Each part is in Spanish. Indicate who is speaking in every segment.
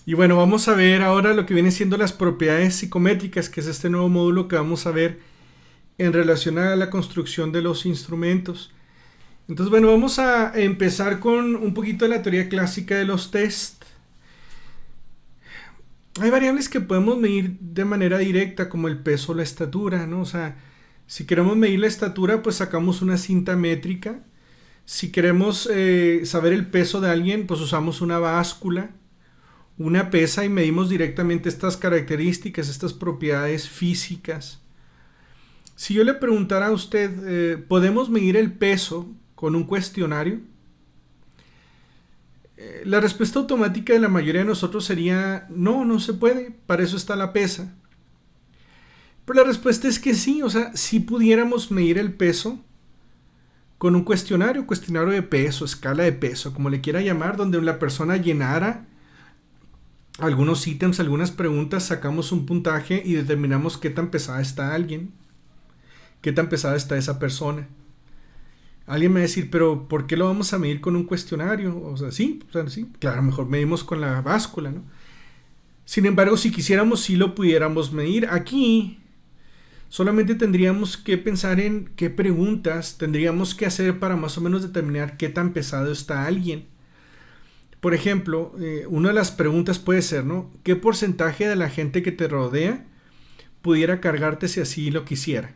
Speaker 1: Y bueno, vamos a ver ahora lo que vienen siendo las propiedades psicométricas, que es este nuevo módulo que vamos a ver en relación a la construcción de los instrumentos. Entonces, bueno, vamos a empezar con un poquito de la teoría clásica de los test. Hay variables que podemos medir de manera directa, como el peso o la estatura, ¿no? O sea, si queremos medir la estatura, pues sacamos una cinta métrica. Si queremos saber el peso de alguien, pues usamos una báscula, una pesa y medimos directamente estas características, estas propiedades físicas. Si yo le preguntara a usted, ¿podemos medir el peso con un cuestionario? La respuesta automática de la mayoría de nosotros sería, no, no se puede, para eso está la pesa. Pero la respuesta es que sí, o sea, sí pudiéramos medir el peso con un cuestionario de peso, escala de peso, como le quiera llamar, donde la persona llenara algunos ítems, algunas preguntas, sacamos un puntaje y determinamos qué tan pesada está alguien, qué tan pesada está esa persona. Alguien me va a decir, pero ¿por qué lo vamos a medir con un cuestionario? O sea, sí, claro, mejor medimos con la báscula, ¿no? Sin embargo, si quisiéramos, sí lo pudiéramos medir. Aquí solamente tendríamos que pensar en qué preguntas tendríamos que hacer para más o menos determinar qué tan pesado está alguien. Por ejemplo, una de las preguntas puede ser, ¿no? ¿Qué porcentaje de la gente que te rodea pudiera cargarte si así lo quisiera?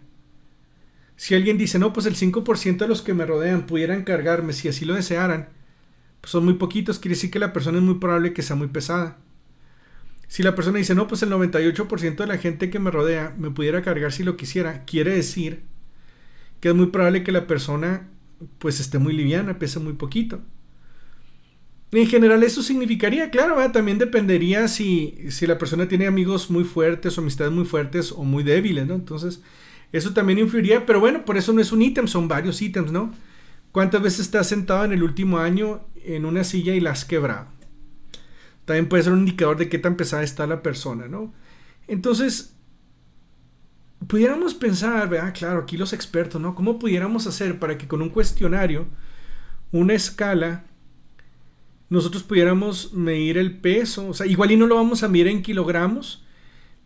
Speaker 1: Si alguien dice, no, pues el 5% de los que me rodean pudieran cargarme si así lo desearan, pues son muy poquitos, quiere decir que la persona es muy probable que sea muy pesada. Si la persona dice, no, pues el 98% de la gente que me rodea me pudiera cargar si lo quisiera, quiere decir que es muy probable que la persona pues esté muy liviana, pese muy poquito. En general eso significaría, claro, también dependería si la persona tiene amigos muy fuertes o amistades muy fuertes o muy débiles, ¿no? Entonces, eso también influiría, pero bueno, por eso no es un ítem, son varios ítems, ¿no? ¿Cuántas veces estás sentado en el último año en una silla y la has quebrado? También puede ser un indicador de qué tan pesada está la persona, ¿no? Entonces, pudiéramos pensar, ¿verdad? Claro, aquí los expertos, ¿no? ¿Cómo pudiéramos hacer para que con un cuestionario, una escala, nosotros pudiéramos medir el peso? O sea, igual y no lo vamos a medir en kilogramos,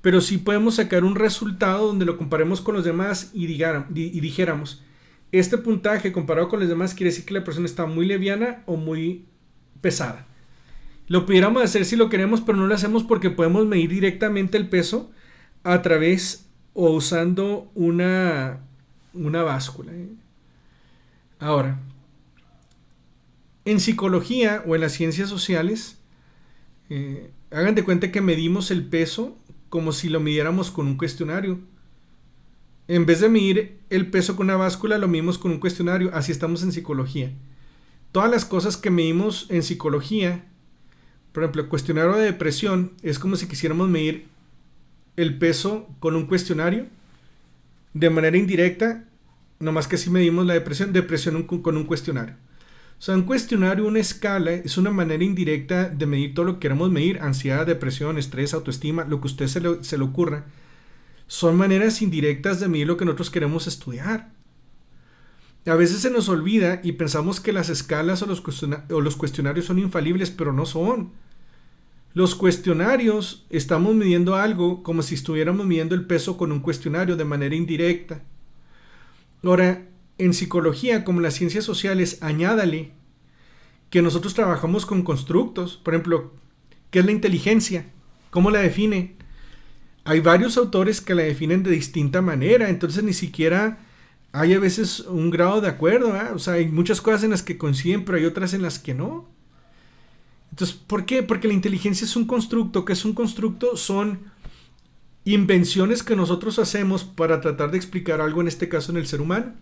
Speaker 1: pero sí podemos sacar un resultado donde lo comparemos con los demás y dijéramos, este puntaje comparado con los demás quiere decir que la persona está muy liviana o muy pesada. Lo pudiéramos hacer si lo queremos, pero no lo hacemos porque podemos medir directamente el peso a través o usando una báscula. Ahora, en psicología o en las ciencias sociales, hagan de cuenta que medimos el peso como si lo midiéramos con un cuestionario. En vez de medir el peso con una báscula, lo medimos con un cuestionario. Así estamos en psicología. Todas las cosas que medimos en psicología, por ejemplo, el cuestionario de depresión, es como si quisiéramos medir el peso con un cuestionario de manera indirecta, nomás que si medimos la depresión con un cuestionario. O sea, un cuestionario, una escala, es una manera indirecta de medir todo lo que queramos medir: ansiedad, depresión, estrés, autoestima, lo que a usted se le ocurra. Son maneras indirectas de medir lo que nosotros queremos estudiar. A veces se nos olvida y pensamos que las escalas o los cuestionarios son infalibles, pero no son. Los cuestionarios estamos midiendo algo como si estuviéramos midiendo el peso con un cuestionario de manera indirecta. Ahora, en psicología, como en las ciencias sociales, añádale que nosotros trabajamos con constructos. Por ejemplo, ¿qué es la inteligencia? ¿Cómo la define? Hay varios autores que la definen de distinta manera, entonces ni siquiera hay a veces un grado de acuerdo, ¿eh? O sea, hay muchas cosas en las que coinciden, pero hay otras en las que no. Entonces, ¿por qué? Porque la inteligencia es un constructo. ¿Qué es un constructo? Son invenciones que nosotros hacemos para tratar de explicar algo, en este caso en el ser humano.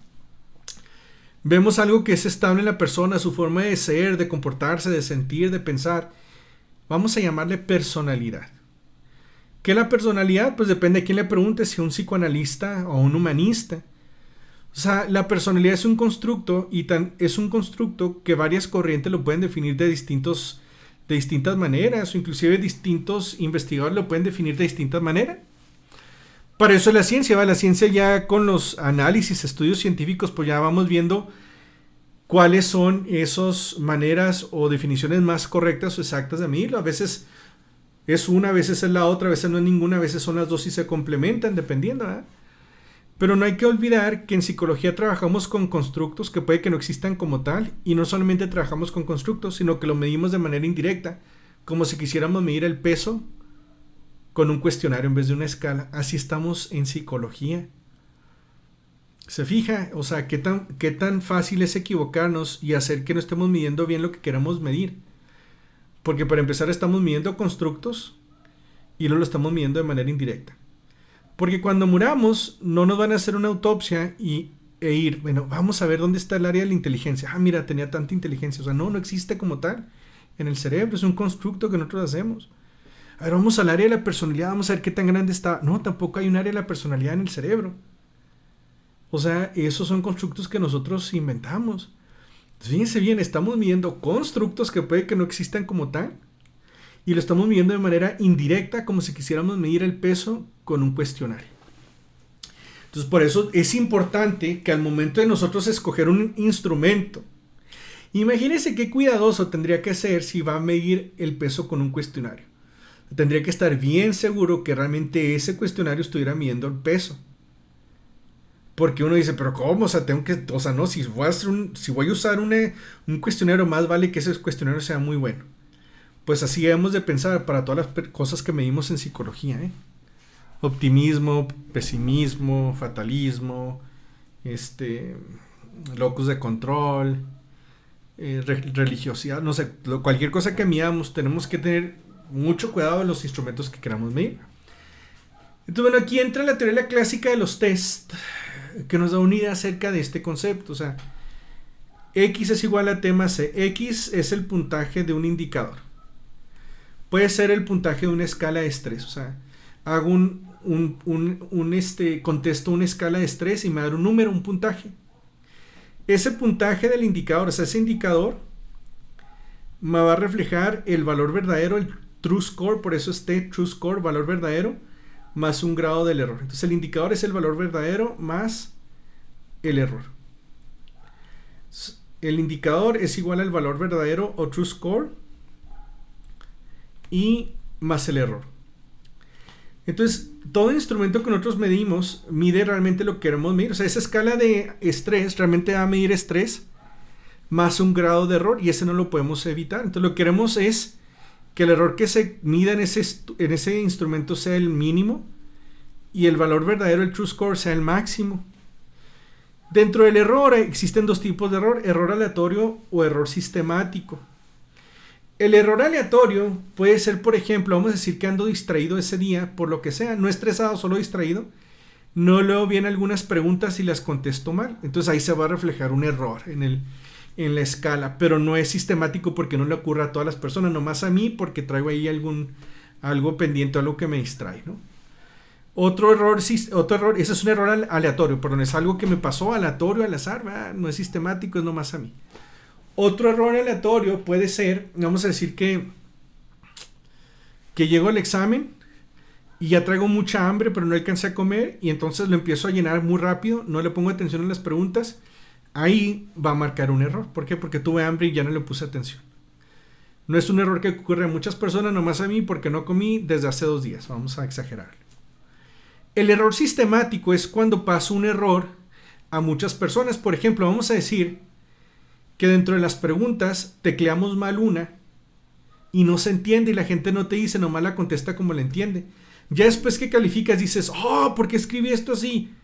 Speaker 1: Vemos algo que es estable en la persona, su forma de ser, de comportarse, de sentir, de pensar. Vamos a llamarle personalidad. ¿Qué es la personalidad? Pues depende de quién le pregunte, si un psicoanalista o un humanista. O sea, la personalidad es un constructo y es un constructo que varias corrientes lo pueden definir de distintas maneras, o inclusive distintos investigadores lo pueden definir de distintas maneras. Para eso es la ciencia, ¿va? La ciencia ya con los análisis, estudios científicos, pues ya vamos viendo cuáles son esas maneras o definiciones más correctas o exactas de medirlo. A veces Es una, a veces es la otra, a veces no es ninguna, a veces son las dos y se complementan, dependiendo, ¿verdad? Pero no hay que olvidar que en psicología trabajamos con constructos que puede que no existan como tal, y no solamente trabajamos con constructos, sino que lo medimos de manera indirecta, como si quisiéramos medir el peso con un cuestionario en vez de una escala. Así estamos en psicología. ¿Se fija? O sea, qué tan fácil es equivocarnos y hacer que no estemos midiendo bien lo que queremos medir. Porque para empezar estamos midiendo constructos y luego lo estamos midiendo de manera indirecta. Porque cuando muramos no nos van a hacer una autopsia bueno, vamos a ver dónde está el área de la inteligencia. Ah, mira, tenía tanta inteligencia. O sea, no existe como tal en el cerebro. Es un constructo que nosotros hacemos. A ver, vamos al área de la personalidad, vamos a ver qué tan grande está. No, tampoco hay un área de la personalidad en el cerebro. O sea, esos son constructos que nosotros inventamos. Entonces, fíjense bien, estamos midiendo constructos que puede que no existan como tal, y lo estamos midiendo de manera indirecta, como si quisiéramos medir el peso con un cuestionario. Entonces, por eso es importante que al momento de nosotros escoger un instrumento, imagínense qué cuidadoso tendría que ser si va a medir el peso con un cuestionario. Tendría que estar bien seguro que realmente ese cuestionario estuviera midiendo el peso. Porque uno dice, pero ¿cómo? O sea, no, si voy a usar un cuestionario, más vale que ese cuestionario sea muy bueno. Pues así debemos de pensar para todas las cosas que medimos en psicología, ¿eh? Optimismo, pesimismo, fatalismo, locus de control, religiosidad, no sé, cualquier cosa que midamos, tenemos que tener mucho cuidado de los instrumentos que queramos medir. Entonces, bueno, aquí entra la teoría clásica de los test, que nos da una idea acerca de este concepto. O sea, X es igual a T más C. X es el puntaje de un indicador. Puede ser el puntaje de una escala de estrés. O sea, hago contesto una escala de estrés y me da un número, un puntaje. Ese puntaje del indicador, o sea, ese indicador me va a reflejar el valor verdadero, el true score, por eso es T, true score, valor verdadero, más un grado del error. Entonces el indicador es el valor verdadero más el error. El indicador es igual al valor verdadero o true score y más el error. Entonces, todo instrumento que nosotros medimos mide realmente lo que queremos medir. O sea, esa escala de estrés realmente va a medir estrés más un grado de error, y ese no lo podemos evitar. Entonces, lo que queremos es que el error que se mida en ese instrumento sea el mínimo y el valor verdadero, el true score, sea el máximo. Dentro del error existen dos tipos de error: error aleatorio o error sistemático. El error aleatorio puede ser, por ejemplo, vamos a decir que ando distraído ese día, por lo que sea, no estresado, solo distraído, no leo bien algunas preguntas y las contesto mal. Entonces ahí se va a reflejar un error en la escala, pero no es sistemático porque no le ocurre a todas las personas, nomás a mí porque traigo ahí algo pendiente, algo que me distrae, ¿no? Otro error, ese es un error aleatorio, perdón, es algo que me pasó aleatorio, al azar, no es sistemático, es nomás a mí. Otro error aleatorio puede ser, vamos a decir que llego al examen y ya traigo mucha hambre, pero no alcancé a comer, y entonces lo empiezo a llenar muy rápido, no le pongo atención a las preguntas. Ahí va a marcar un error. ¿Por qué? Porque tuve hambre y ya no le puse atención. No es un error que ocurre a muchas personas, nomás a mí porque no comí desde hace 2 días. Vamos a exagerar. El error sistemático es cuando pasa un error a muchas personas. Por ejemplo, vamos a decir que dentro de las preguntas tecleamos mal una y no se entiende y la gente no te dice, nomás la contesta como la entiende. Ya después que calificas dices, ¿por qué escribí esto así?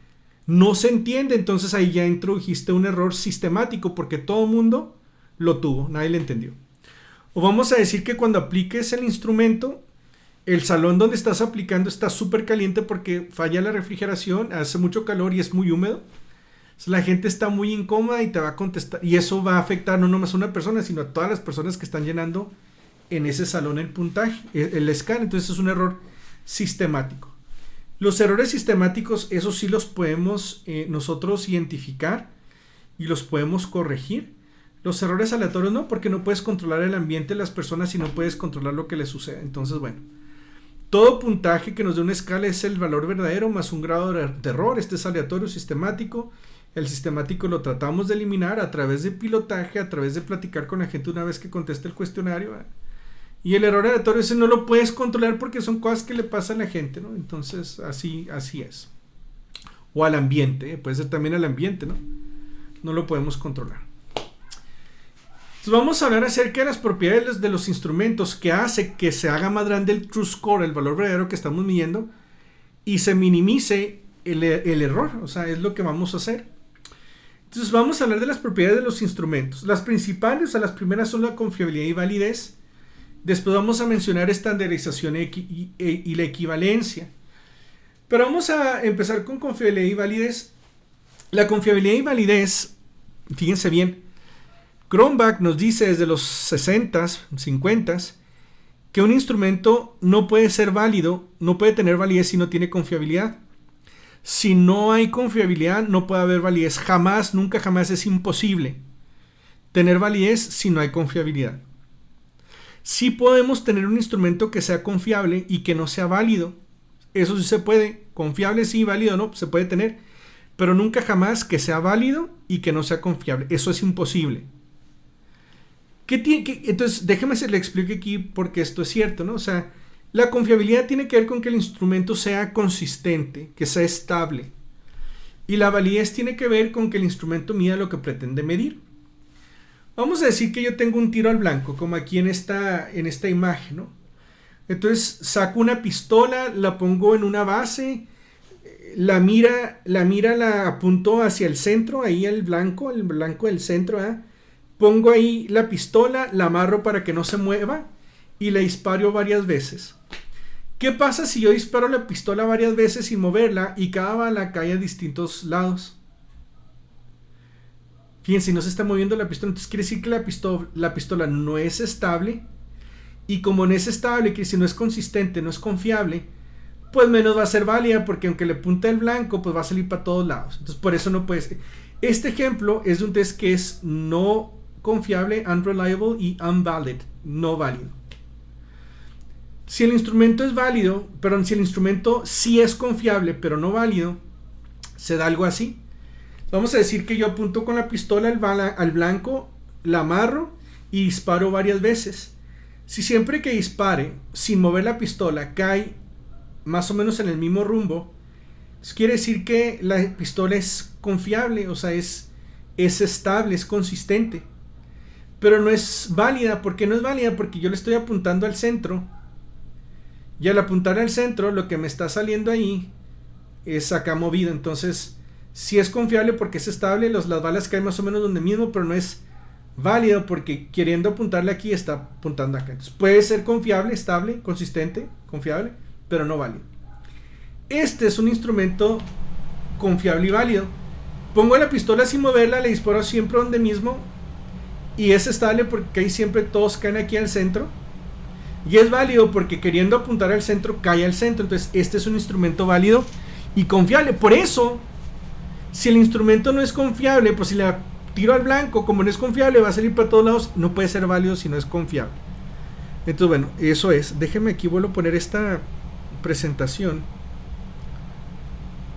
Speaker 1: No se entiende, entonces ahí ya introdujiste un error sistemático porque todo el mundo lo tuvo, nadie le entendió. O vamos a decir que cuando apliques el instrumento, el salón donde estás aplicando está súper caliente porque falla la refrigeración, hace mucho calor y es muy húmedo. La gente está muy incómoda y te va a contestar, y eso va a afectar no nomás a una persona, sino a todas las personas que están llenando en ese salón el puntaje, el scan. Entonces es un error sistemático. Los errores sistemáticos, esos sí los podemos nosotros identificar y los podemos corregir. Los errores aleatorios no, porque no puedes controlar el ambiente de las personas y no puedes controlar lo que les sucede. Entonces, bueno, todo puntaje que nos dé una escala es el valor verdadero más un grado de error. Este es aleatorio, sistemático. El sistemático lo tratamos de eliminar a través de pilotaje, a través de platicar con la gente una vez que conteste el cuestionario, Y el error aleatorio ese no lo puedes controlar porque son cosas que le pasan a la gente, ¿no? Entonces, así es. O al ambiente, puede ser también al ambiente, ¿no? No lo podemos controlar. Entonces vamos a hablar acerca de las propiedades de los instrumentos que hace que se haga más grande el true score, el valor verdadero que estamos midiendo, y se minimice el error. O sea, es lo que vamos a hacer. Entonces vamos a hablar de las propiedades de los instrumentos. Las principales, o sea, las primeras son la confiabilidad y validez. Después vamos a mencionar estandarización y la equivalencia. Pero vamos a empezar con confiabilidad y validez. La confiabilidad y validez, fíjense bien, Cronbach nos dice desde los 60s, 50s, que un instrumento no puede ser válido, no puede tener validez si no tiene confiabilidad. Si no hay confiabilidad, no puede haber validez. Jamás, nunca jamás es imposible tener validez si no hay confiabilidad. Sí podemos tener un instrumento que sea confiable y que no sea válido. Eso sí se puede. Confiable sí, válido no, se puede tener. Pero nunca jamás que sea válido y que no sea confiable. Eso es imposible. Entonces, déjeme le explique aquí porque esto es cierto, ¿no? O sea, la confiabilidad tiene que ver con que el instrumento sea consistente, que sea estable. Y la validez tiene que ver con que el instrumento mida lo que pretende medir. Vamos a decir que yo tengo un tiro al blanco, como aquí en esta imagen, ¿no? Entonces saco una pistola, la pongo en una base, la apunto hacia el centro, ahí el blanco del centro, ¿eh? Pongo ahí la pistola, la amarro para que no se mueva y la disparo varias veces. ¿Qué pasa si yo disparo la pistola varias veces sin moverla y cada bala cae a distintos lados? Fíjense, no se está moviendo la pistola, entonces quiere decir que la pistola no es estable, y como no es estable, quiere decir no es consistente, no es confiable, pues menos va a ser válida, porque aunque le apunte el blanco, pues va a salir para todos lados. Entonces por eso no puede ser. Este ejemplo es de un test que es no confiable, unreliable, y unvalid, no válido. Si el instrumento es válido, si el instrumento sí es confiable, pero no válido, se da algo así. Vamos a decir que yo apunto con la pistola al blanco, la amarro y disparo varias veces. Si siempre que dispare, sin mover la pistola, cae más o menos en el mismo rumbo, eso quiere decir que la pistola es confiable, o sea, es estable, es consistente. Pero no es válida. ¿Por qué no es válida? Porque yo le estoy apuntando al centro. Y al apuntar al centro, lo que me está saliendo ahí es acá movido. Entonces, sí es confiable porque es estable, las balas caen más o menos donde mismo, pero no es válido porque queriendo apuntarle aquí está apuntando acá. Entonces puede ser confiable, estable, consistente, confiable, pero no válido. Este es un instrumento confiable y válido. Pongo la pistola sin moverla, le disparo siempre donde mismo y es estable porque ahí siempre todos caen aquí al centro. Y es válido porque queriendo apuntar al centro cae al centro. Entonces este es un instrumento válido y confiable. Por eso, si el instrumento no es confiable, pues si le tiro al blanco, como no es confiable, va a salir para todos lados. No puede ser válido si no es confiable. Entonces, bueno, eso es. Déjenme aquí, vuelvo a poner esta presentación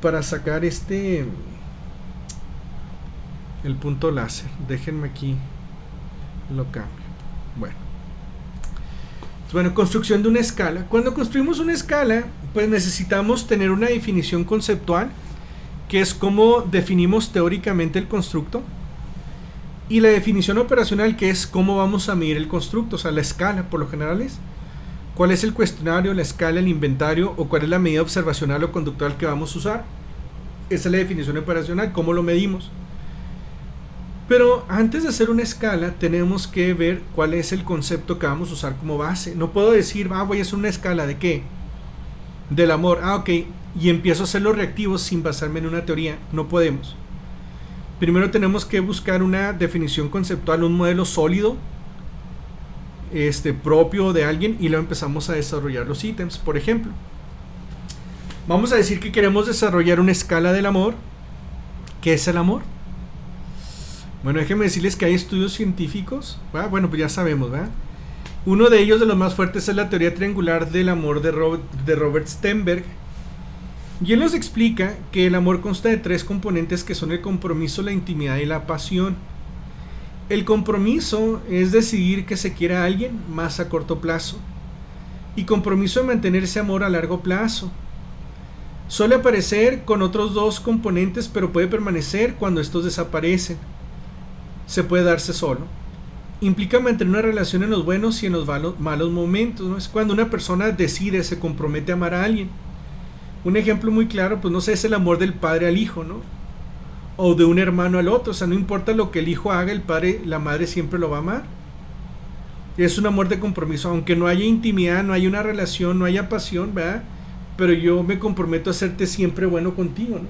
Speaker 1: para sacar el punto láser. Déjenme aquí, lo cambio. Bueno, construcción de una escala. Cuando construimos una escala, pues necesitamos tener una definición conceptual, que es cómo definimos teóricamente el constructo, y la definición operacional, que es cómo vamos a medir el constructo, o sea, la escala, por lo general es cuál es el cuestionario, la escala, el inventario, o cuál es la medida observacional o conductual que vamos a usar. Esa es la definición operacional, cómo lo medimos. Pero antes de hacer una escala, tenemos que ver cuál es el concepto que vamos a usar como base. No puedo decir, voy a hacer una escala, ¿de qué? Del amor, ok, y empiezo a hacer los reactivos sin basarme en una teoría. No podemos. Primero tenemos que buscar una definición conceptual, un modelo sólido, propio de alguien, y luego empezamos a desarrollar los ítems. Por ejemplo, vamos a decir que queremos desarrollar una escala del amor. ¿Qué es el amor? Bueno, déjenme decirles que hay estudios científicos. Bueno, pues ya sabemos, ¿verdad? Uno de ellos, de los más fuertes, es la teoría triangular del amor de Robert Sternberg. Y él nos explica que el amor consta de tres componentes que son el compromiso, la intimidad y la pasión. El compromiso es decidir que se quiera a alguien más a corto plazo. Y compromiso de mantener ese amor a largo plazo. Suele aparecer con otros dos componentes, pero puede permanecer cuando estos desaparecen. Se puede darse solo. Implica mantener una relación en los buenos y en los malos momentos, ¿no? Es cuando una persona decide, se compromete a amar a alguien. Un ejemplo muy claro, pues no sé, es el amor del padre al hijo, ¿no? O de un hermano al otro. O sea, no importa lo que el hijo haga, el padre, la madre siempre lo va a amar. Es un amor de compromiso, aunque no haya intimidad, no haya una relación, no haya pasión, ¿verdad? Pero yo me comprometo a hacerte siempre bueno contigo, ¿no?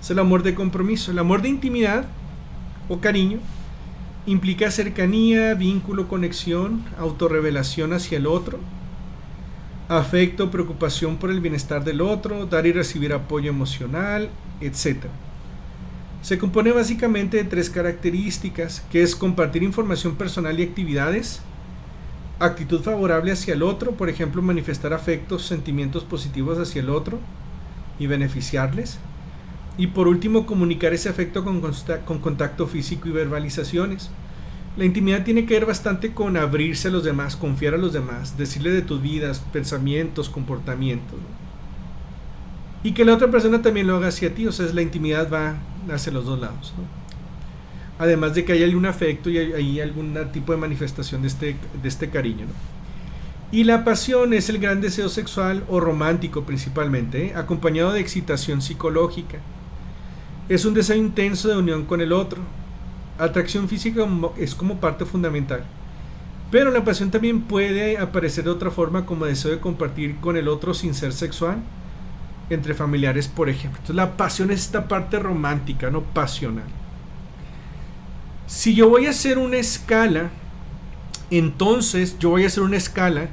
Speaker 1: Es el amor de compromiso. El amor de intimidad o cariño implica cercanía, vínculo, conexión, autorrevelación hacia el otro, afecto, preocupación por el bienestar del otro, dar y recibir apoyo emocional, etc. Se compone básicamente de 3 características, que es compartir información personal y actividades, actitud favorable hacia el otro, por ejemplo, manifestar afectos, sentimientos positivos hacia el otro y beneficiarles. Y por último, comunicar ese afecto con contacto físico y verbalizaciones. La intimidad tiene que ver bastante con abrirse a los demás, confiar a los demás, decirle de tus vidas, pensamientos, comportamientos, ¿no? Y que la otra persona también lo haga hacia ti, o sea, la intimidad va hacia los dos lados, ¿no? Además de que hay algún afecto y hay algún tipo de manifestación de este cariño, ¿no? Y la pasión es el gran deseo sexual o romántico principalmente, ¿eh? Acompañado de excitación psicológica. Es un deseo intenso de unión con el otro. Atracción física es como parte fundamental. Pero la pasión también puede aparecer de otra forma, como deseo de compartir con el otro sin ser sexual, entre familiares, por ejemplo. Entonces la pasión es esta parte romántica, no pasional. Si yo voy a hacer una escala, entonces yo voy a hacer una escala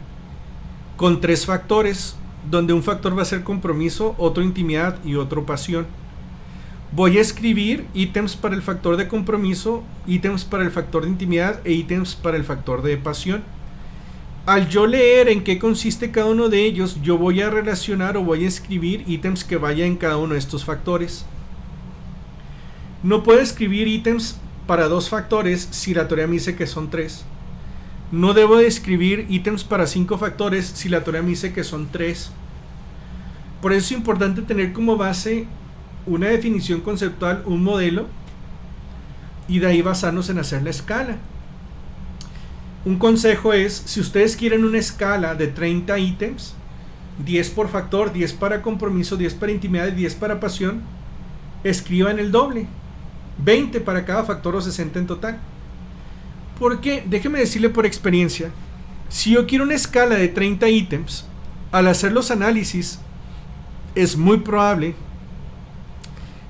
Speaker 1: con 3 factores, donde un factor va a ser compromiso, otro intimidad y otro pasión. Voy a escribir ítems para el factor de compromiso, ítems para el factor de intimidad e ítems para el factor de pasión. Al yo leer en qué consiste cada uno de ellos, yo voy a relacionar o voy a escribir ítems que vayan en cada uno de estos factores. No puedo escribir ítems para 2 factores si la teoría me dice que son 3. No debo de escribir ítems para 5 factores si la teoría me dice que son 3. Por eso es importante tener como base una definición conceptual, un modelo, y de ahí basarnos en hacer la escala. Un consejo es, si ustedes quieren una escala de 30 ítems, 10 por factor, 10 para compromiso, 10 para intimidad y 10 para pasión, escriban el doble, 20 para cada factor o 60 en total. Porque, déjeme decirle por experiencia, si yo quiero una escala de 30 ítems, al hacer los análisis, es muy probable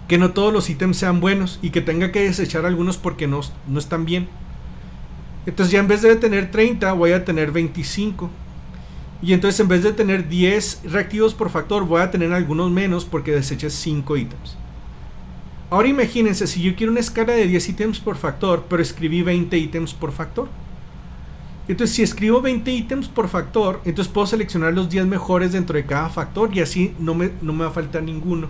Speaker 1: que no todos los ítems sean buenos y que tenga que desechar algunos porque no están bien. Entonces ya en vez de tener 30 voy a tener 25. Y entonces en vez de tener 10 reactivos por factor voy a tener algunos menos porque deseché 5 ítems. Ahora imagínense, si yo quiero una escala de 10 ítems por factor, pero escribí 20 ítems por factor. Entonces si escribo 20 ítems por factor, entonces puedo seleccionar los 10 mejores dentro de cada factor y así no me va a faltar ninguno.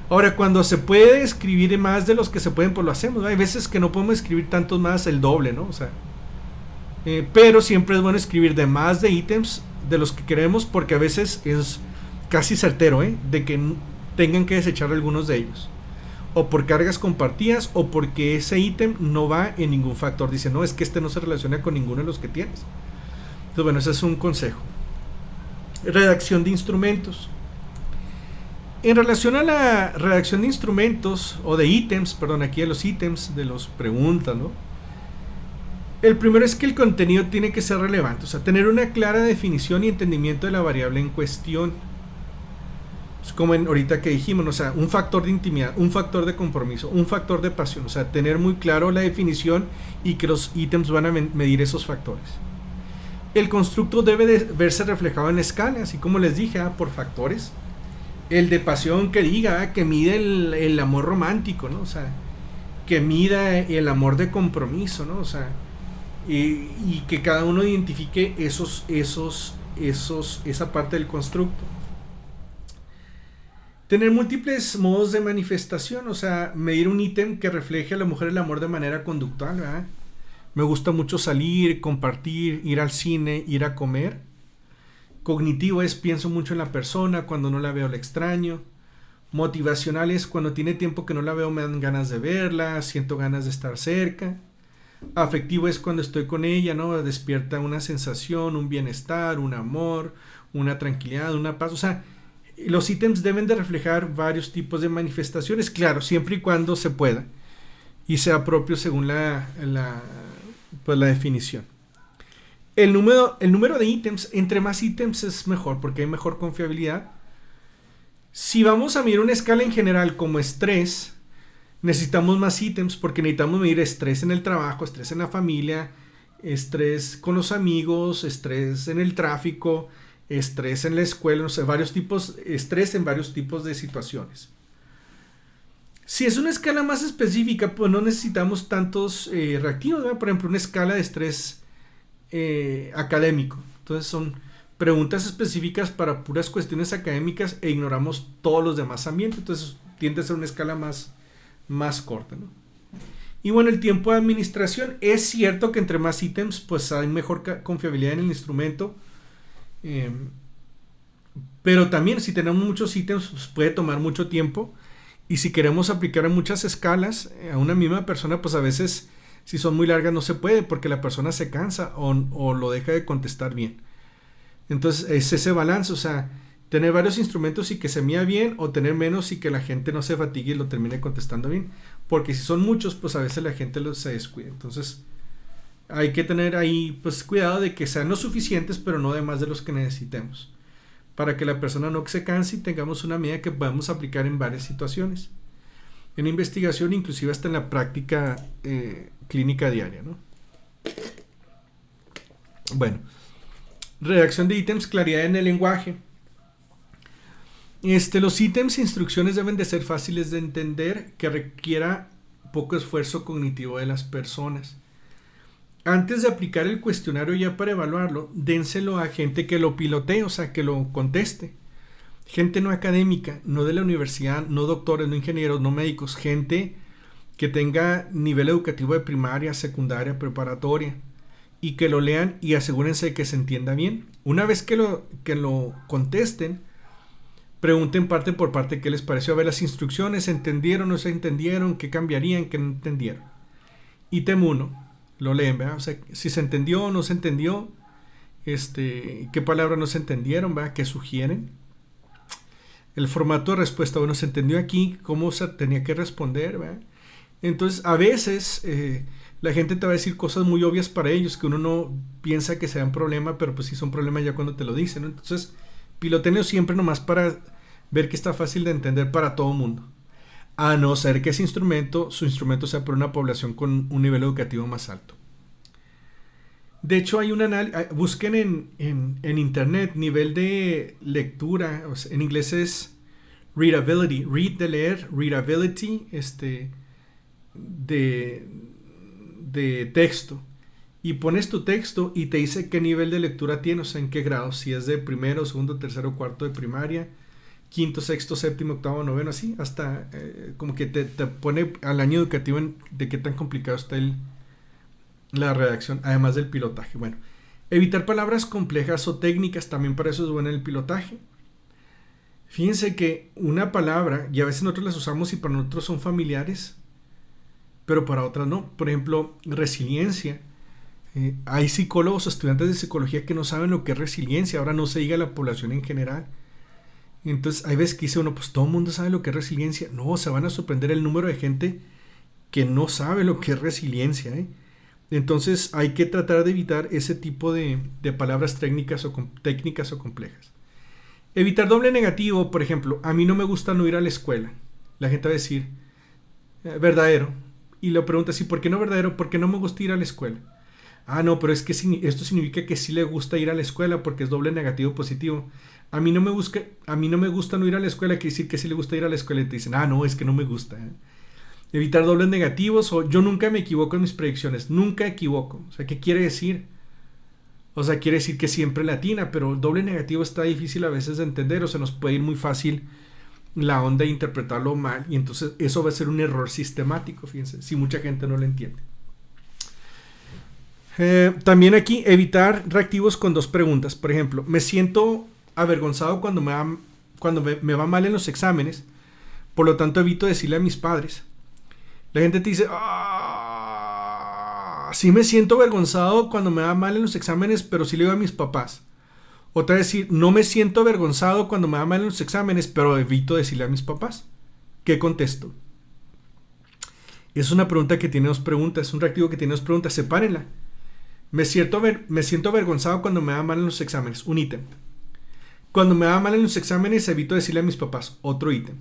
Speaker 1: Ahora, cuando se puede escribir más de los que se pueden, pues lo hacemos, ¿no? Hay veces que no podemos escribir tantos más, el doble, ¿no? O sea, pero siempre es bueno escribir de más de ítems de los que queremos, porque a veces es casi certero, de que tengan que desechar algunos de ellos. O por cargas compartidas, o porque ese ítem no va en ningún factor. Dice, no, es que este no se relaciona con ninguno de los que tienes. Entonces, bueno, ese es un consejo. Redacción de instrumentos. En relación a la redacción de instrumentos, o de ítems, perdón, aquí de los ítems, de los preguntas, ¿no? El primero es que el contenido tiene que ser relevante, o sea, tener una clara definición y entendimiento de la variable en cuestión. Es como ahorita que dijimos, o sea, un factor de intimidad, un factor de compromiso, un factor de pasión, o sea, tener muy claro la definición y que los ítems van a medir esos factores. El constructo debe de verse reflejado en escala, así como les dije, por factores. El de pasión que diga, que mide el amor romántico, ¿no? O sea, que mida el amor de compromiso, ¿no? O sea, y que cada uno identifique esa parte del constructo. Tener múltiples modos de manifestación, o sea, medir un ítem que refleje a la mujer el amor de manera conductual, ¿verdad? Me gusta mucho salir, compartir, ir al cine, ir a comer. Cognitivo es pienso mucho en la persona, cuando no la veo la extraño. Motivacional es cuando tiene tiempo que no la veo me dan ganas de verla, siento ganas de estar cerca. Afectivo es cuando estoy con ella, ¿no? Despierta una sensación, un bienestar, un amor, una tranquilidad, una paz. O sea, los ítems deben de reflejar varios tipos de manifestaciones, claro, siempre y cuando se pueda y sea propio según pues la definición. El número de ítems, entre más ítems es mejor porque hay mejor confiabilidad. Si vamos a medir una escala en general como estrés, necesitamos más ítems porque necesitamos medir estrés en el trabajo, estrés en la familia, estrés con los amigos, estrés en el tráfico, estrés en la escuela, no sé, estrés en varios tipos de situaciones. Si es una escala más específica, pues no necesitamos tantos reactivos, ¿verdad? Por ejemplo, una escala de estrés académico. Entonces son preguntas específicas para puras cuestiones académicas e ignoramos todos los demás ambientes. Entonces tiende a ser una escala más corta, ¿no? Y bueno, el tiempo de administración. Es cierto que entre más ítems, pues hay mejor confiabilidad en el instrumento. Pero también si tenemos muchos ítems, pues puede tomar mucho tiempo. Y si queremos aplicar a muchas escalas a una misma persona, pues a veces si son muy largas no se puede porque la persona se cansa o lo deja de contestar bien. Entonces es ese balance, o sea, tener varios instrumentos y que se mida bien o tener menos y que la gente no se fatigue y lo termine contestando bien. Porque si son muchos, pues a veces la gente se descuida. Entonces hay que tener ahí pues cuidado de que sean los suficientes, pero no de más de los que necesitemos, para que la persona no se canse y tengamos una medida que podamos aplicar en varias situaciones. En investigación, inclusive hasta en la práctica clínica diaria, ¿no? Bueno, redacción de ítems, claridad en el lenguaje. Los ítems e instrucciones deben de ser fáciles de entender, que requiera poco esfuerzo cognitivo de las personas. Antes de aplicar el cuestionario ya para evaluarlo, dénselo a gente que lo pilotee, o sea, que lo conteste. Gente no académica, no de la universidad, no doctores, no ingenieros, no médicos, gente que tenga nivel educativo de primaria, secundaria, preparatoria, y que lo lean y asegúrense de que se entienda bien. Una vez que lo contesten, pregunten parte por parte qué les pareció. A ver las instrucciones, ¿se entendieron, no se entendieron? ¿Qué cambiarían, qué no entendieron? Ítem 1. Lo leen, ¿verdad? O sea, si se entendió o no se entendió, qué palabras no se entendieron, ¿verdad? ¿Qué sugieren? El formato de respuesta, bueno, se entendió aquí, cómo se tenía que responder, ¿verdad? Entonces, a veces la gente te va a decir cosas muy obvias para ellos que uno no piensa que sean problema, pero pues sí son problemas ya cuando te lo dicen, ¿no? Entonces, pilotenlo siempre nomás para ver que está fácil de entender para todo el mundo. A no ser que su instrumento sea para una población con un nivel educativo más alto. De hecho, hay un análisis, busquen en internet nivel de lectura, o sea, en inglés es readability, read de leer, readability de texto. Y pones tu texto y te dice qué nivel de lectura tienes, o sea, en qué grado, si es de primero, segundo, tercero, cuarto de primaria, quinto, sexto, séptimo, octavo, noveno, así, hasta como que te pone al año educativo de qué tan complicado está la redacción, además del pilotaje. Bueno, evitar palabras complejas o técnicas, también para eso es bueno el pilotaje. Fíjense que una palabra, y a veces nosotros las usamos y para nosotros son familiares, pero para otras no. Por ejemplo, resiliencia. Hay psicólogos o estudiantes de psicología que no saben lo que es resiliencia, ahora no se diga la población en general. Entonces hay veces que dice uno, pues todo el mundo sabe lo que es resiliencia. No, se van a sorprender el número de gente que no sabe lo que es resiliencia, ¿eh? Entonces hay que tratar de evitar ese tipo de palabras técnicas o complejas. Evitar doble negativo, por ejemplo, a mí no me gusta no ir a la escuela. La gente va a decir, verdadero. Y le pregunta, ¿sí, por qué no verdadero? Porque no me gusta ir a la escuela. Ah, no, pero es que esto significa que sí le gusta ir a la escuela porque es doble negativo positivo. A mí no me gusta no ir a la escuela, quiere decir que sí le gusta ir a la escuela. Y te dicen, no, es que no me gusta. Evitar dobles negativos, o yo nunca me equivoco en mis predicciones. Nunca equivoco. O sea, ¿qué quiere decir? O sea, quiere decir que siempre le atina, pero el doble negativo está difícil a veces de entender, o se nos puede ir muy fácil la onda e interpretarlo mal, y entonces eso va a ser un error sistemático, fíjense, si mucha gente no lo entiende. También aquí evitar reactivos con dos preguntas. Por ejemplo, me siento avergonzado cuando me va mal en los exámenes, por lo tanto evito decirle a mis padres. La gente te dice, sí me siento avergonzado cuando me va mal en los exámenes, pero sí le digo a mis papás. Otra vez decir, no me siento avergonzado cuando me va mal en los exámenes, pero evito decirle a mis papás. ¿Qué contesto? Es una pregunta que tiene dos preguntas, es un reactivo que tiene dos preguntas, sepárenla. Me siento avergonzado cuando me va mal en los exámenes, un ítem. Cuando me va mal en los exámenes, evito decirle a mis papás, otro ítem.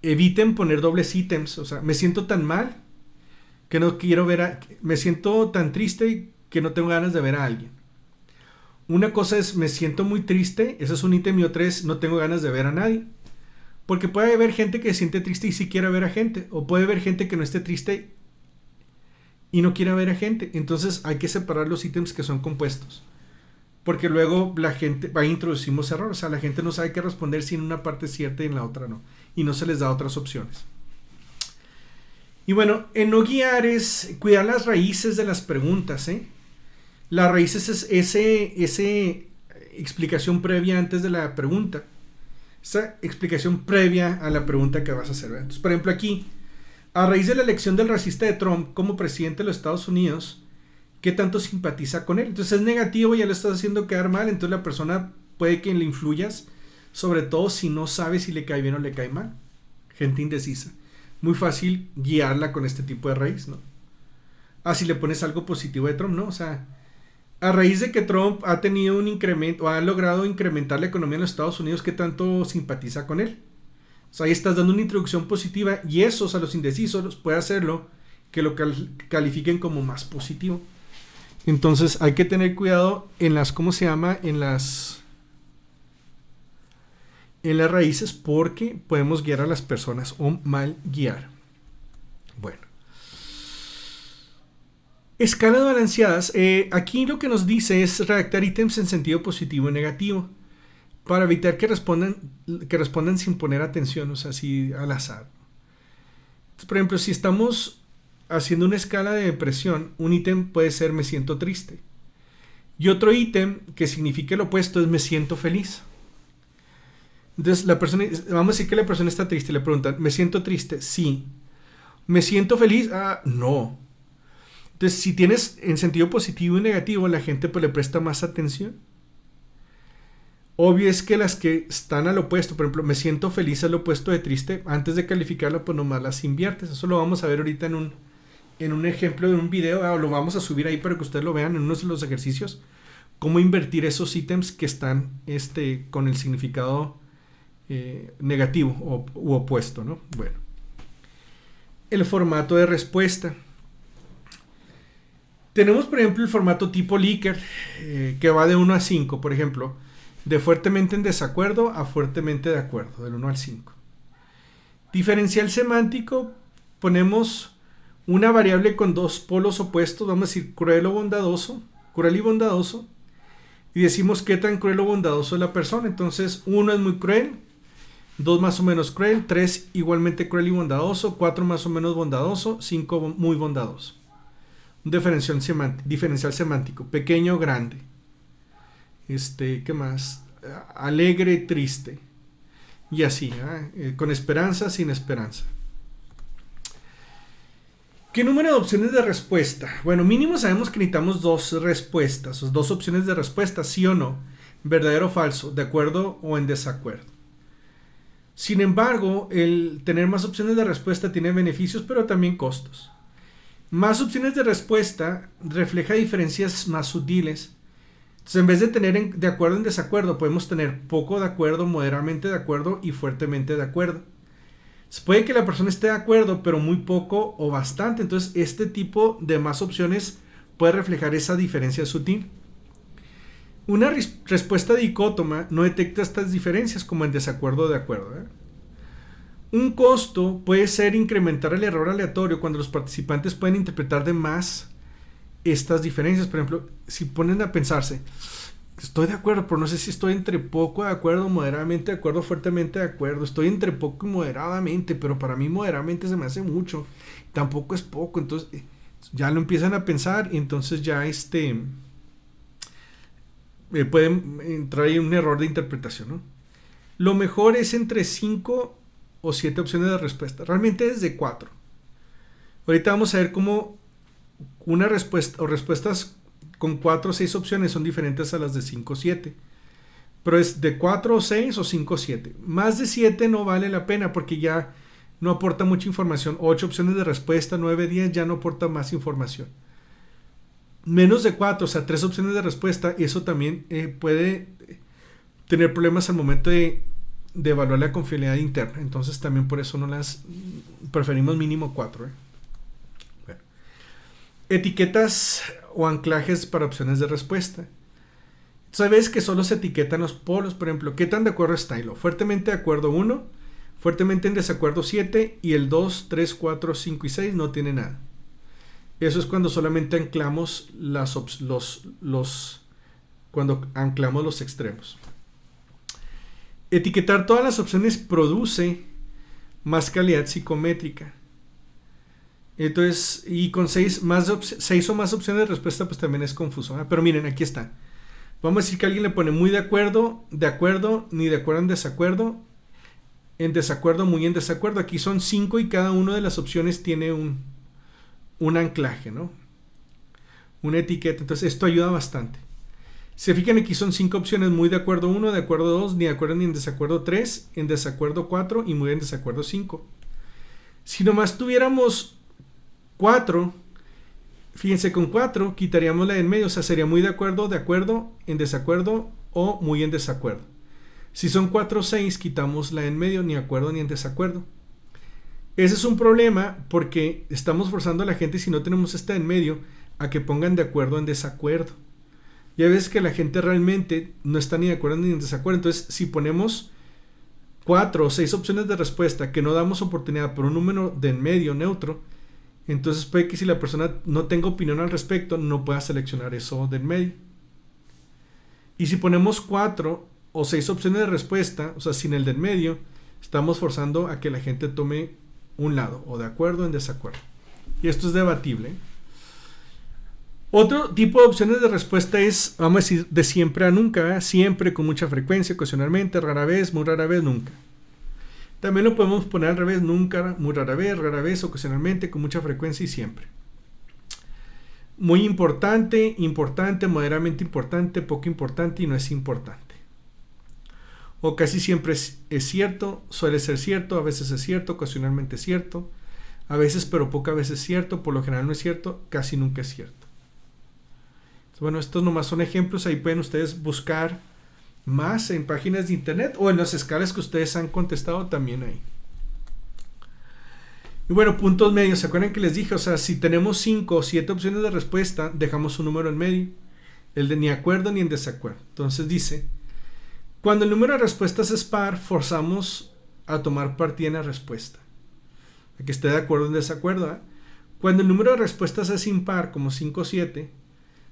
Speaker 1: Eviten poner dobles ítems, o sea, me siento tan mal que no quiero me siento tan triste que no tengo ganas de ver a alguien. Una cosa es, me siento muy triste, ese es un ítem, y otra es, no tengo ganas de ver a nadie. Porque puede haber gente que se siente triste y sí quiera ver a gente, o puede haber gente que no esté triste y no quiera ver a gente. Entonces hay que separar los ítems que son compuestos, porque luego la gente, ahí introducimos errores, o sea, la gente no sabe qué responder si en una parte es cierta y en la otra no, y no se les da otras opciones. Y bueno, en no guiar es cuidar las raíces de las preguntas, Las raíces es ese explicación previa antes de la pregunta, esa explicación previa a la pregunta que vas a hacer. Entonces, por ejemplo, aquí, a raíz de la elección del racista de Trump como presidente de los Estados Unidos, ¿qué tanto simpatiza con él? Entonces es negativo, ya le estás haciendo quedar mal, entonces la persona puede que le influyas, sobre todo si no sabe si le cae bien o le cae mal. Gente indecisa. Muy fácil guiarla con este tipo de raíz, ¿no? Si le pones algo positivo de Trump, ¿no? O sea, a raíz de que Trump ha tenido un incremento, o ha logrado incrementar la economía en los Estados Unidos, ¿qué tanto simpatiza con él? O sea, ahí estás dando una introducción positiva, y esos a los indecisos puede hacerlo que lo califiquen como más positivo. Entonces hay que tener cuidado en las, en las raíces, porque podemos guiar a las personas o mal guiar. Bueno. Escalas balanceadas. Aquí lo que nos dice es redactar ítems en sentido positivo y negativo para evitar que respondan sin poner atención, o sea, así al azar. Entonces, por ejemplo, si estamos haciendo una escala de depresión, un ítem puede ser me siento triste. Y otro ítem que significa el opuesto es me siento feliz. Entonces, vamos a decir que la persona está triste, le preguntan, ¿me siento triste? Sí. ¿Me siento feliz? No. Entonces, si tienes en sentido positivo y negativo, la gente pues le presta más atención. Obvio es que las que están al opuesto, por ejemplo, me siento feliz al opuesto de triste, antes de calificarla, pues nomás las inviertes. Eso lo vamos a ver ahorita en un ejemplo de un video, lo vamos a subir ahí para que ustedes lo vean en uno de los ejercicios, cómo invertir esos ítems que están con el significado negativo u opuesto, ¿no? Bueno. El formato de respuesta. Tenemos, por ejemplo, el formato tipo Likert, que va de 1 a 5, por ejemplo, de fuertemente en desacuerdo a fuertemente de acuerdo, del 1 al 5. Diferencial semántico, ponemos una variable con dos polos opuestos, vamos a decir cruel y bondadoso, y decimos qué tan cruel o bondadoso es la persona. Entonces, 1 es muy cruel, 2 más o menos cruel, 3 igualmente cruel y bondadoso, 4 más o menos bondadoso, 5 muy bondadoso. Un diferencial semántico, pequeño, grande. ¿Qué más? Alegre, triste. Y así, con esperanza, sin esperanza. ¿Qué número de opciones de respuesta? Bueno, mínimo sabemos que necesitamos 2 respuestas, 2 opciones de respuesta, sí o no, verdadero o falso, de acuerdo o en desacuerdo. Sin embargo, el tener más opciones de respuesta tiene beneficios, pero también costos. Más opciones de respuesta refleja diferencias más sutiles. Entonces, en vez de tener de acuerdo en desacuerdo, podemos tener poco de acuerdo, moderadamente de acuerdo y fuertemente de acuerdo. Puede que la persona esté de acuerdo, pero muy poco o bastante. Entonces, este tipo de más opciones puede reflejar esa diferencia sutil. Una respuesta dicótoma no detecta estas diferencias como en desacuerdo o de acuerdo. Un costo puede ser incrementar el error aleatorio cuando los participantes pueden interpretar de más estas diferencias. Por ejemplo, si ponen a pensarse, Estoy de acuerdo, pero no sé si estoy entre poco de acuerdo, moderadamente de acuerdo, fuertemente de acuerdo. Estoy entre poco y moderadamente, pero para mí moderadamente se me hace mucho. Tampoco es poco, entonces ya lo empiezan a pensar y entonces ya pueden entrar ahí un error de interpretación, ¿no? Lo mejor es entre 5 o 7 opciones de respuesta. Realmente es de 4. Ahorita vamos a ver cómo una respuesta o respuestas con 4 o 6 opciones son diferentes a las de 5 o 7. Pero es de 4 o 6 o 5 o 7. Más de 7 no vale la pena porque ya no aporta mucha información. 8 opciones de respuesta, 9, 10 ya no aporta más información. Menos de 4, o sea, 3 opciones de respuesta, y eso también puede tener problemas al momento de evaluar la confiabilidad interna. Entonces también por eso no las preferimos mínimo 4. Bueno. Etiquetas o anclajes para opciones de respuesta. Sabes que solo se etiquetan los polos, por ejemplo, ¿qué tan de acuerdo está Hilo? Fuertemente de acuerdo 1, fuertemente en desacuerdo 7 y el 2, 3, 4, 5 y 6 no tiene nada. Eso es cuando solamente anclamos cuando anclamos los extremos. Etiquetar todas las opciones produce más calidad psicométrica. Entonces, y con 6 o más opciones de respuesta, pues también es confuso, ¿eh? Pero miren, aquí está. Vamos a decir que alguien le pone muy de acuerdo, ni de acuerdo, en desacuerdo, muy en desacuerdo. Aquí son 5 y cada una de las opciones tiene un anclaje, ¿no? Una etiqueta. Entonces esto ayuda bastante. Se fijan, aquí son 5 opciones: muy de acuerdo 1, de acuerdo 2, ni de acuerdo ni en desacuerdo 3, en desacuerdo 4 y muy en desacuerdo 5. Si nomás tuviéramos 4, fíjense, con 4 quitaríamos la de en medio, o sea, sería muy de acuerdo, en desacuerdo o muy en desacuerdo. Si son 4 o 6, quitamos la de en medio, ni de acuerdo ni en desacuerdo. Ese es un problema porque estamos forzando a la gente, si no tenemos esta en medio, a que pongan de acuerdo en desacuerdo. Ya ves que la gente realmente no está ni de acuerdo ni en desacuerdo. Entonces, si ponemos 4 o 6 opciones de respuesta que no damos oportunidad por un número de en medio neutro, entonces puede que si la persona no tenga opinión al respecto, no pueda seleccionar eso de en medio. Y si ponemos 4 o 6 opciones de respuesta, o sea, sin el de en medio, estamos forzando a que la gente tome un lado, o de acuerdo o en desacuerdo. Y esto es debatible. Otro tipo de opciones de respuesta es, vamos a decir, de siempre a nunca, ¿eh? Siempre, con mucha frecuencia, ocasionalmente, rara vez, muy rara vez, nunca. También lo podemos poner al revés: nunca, muy rara vez, ocasionalmente, con mucha frecuencia y siempre. Muy importante, importante, moderadamente importante, poco importante y no es importante. O casi siempre es cierto, suele ser cierto, a veces es cierto, ocasionalmente es cierto, a veces pero pocas veces es cierto, por lo general no es cierto, casi nunca es cierto. Bueno, estos nomás son ejemplos. Ahí pueden ustedes buscar más en páginas de internet o en las escalas que ustedes han contestado también ahí. Y bueno, puntos medios. ¿Se acuerdan que les dije? O sea, si tenemos 5 o 7 opciones de respuesta, dejamos un número en medio, el de ni acuerdo ni en desacuerdo. Entonces dice: cuando el número de respuestas es par, forzamos a tomar partida en la respuesta, a que esté de acuerdo o en desacuerdo, ¿eh? Cuando el número de respuestas es impar, como 5 o 7,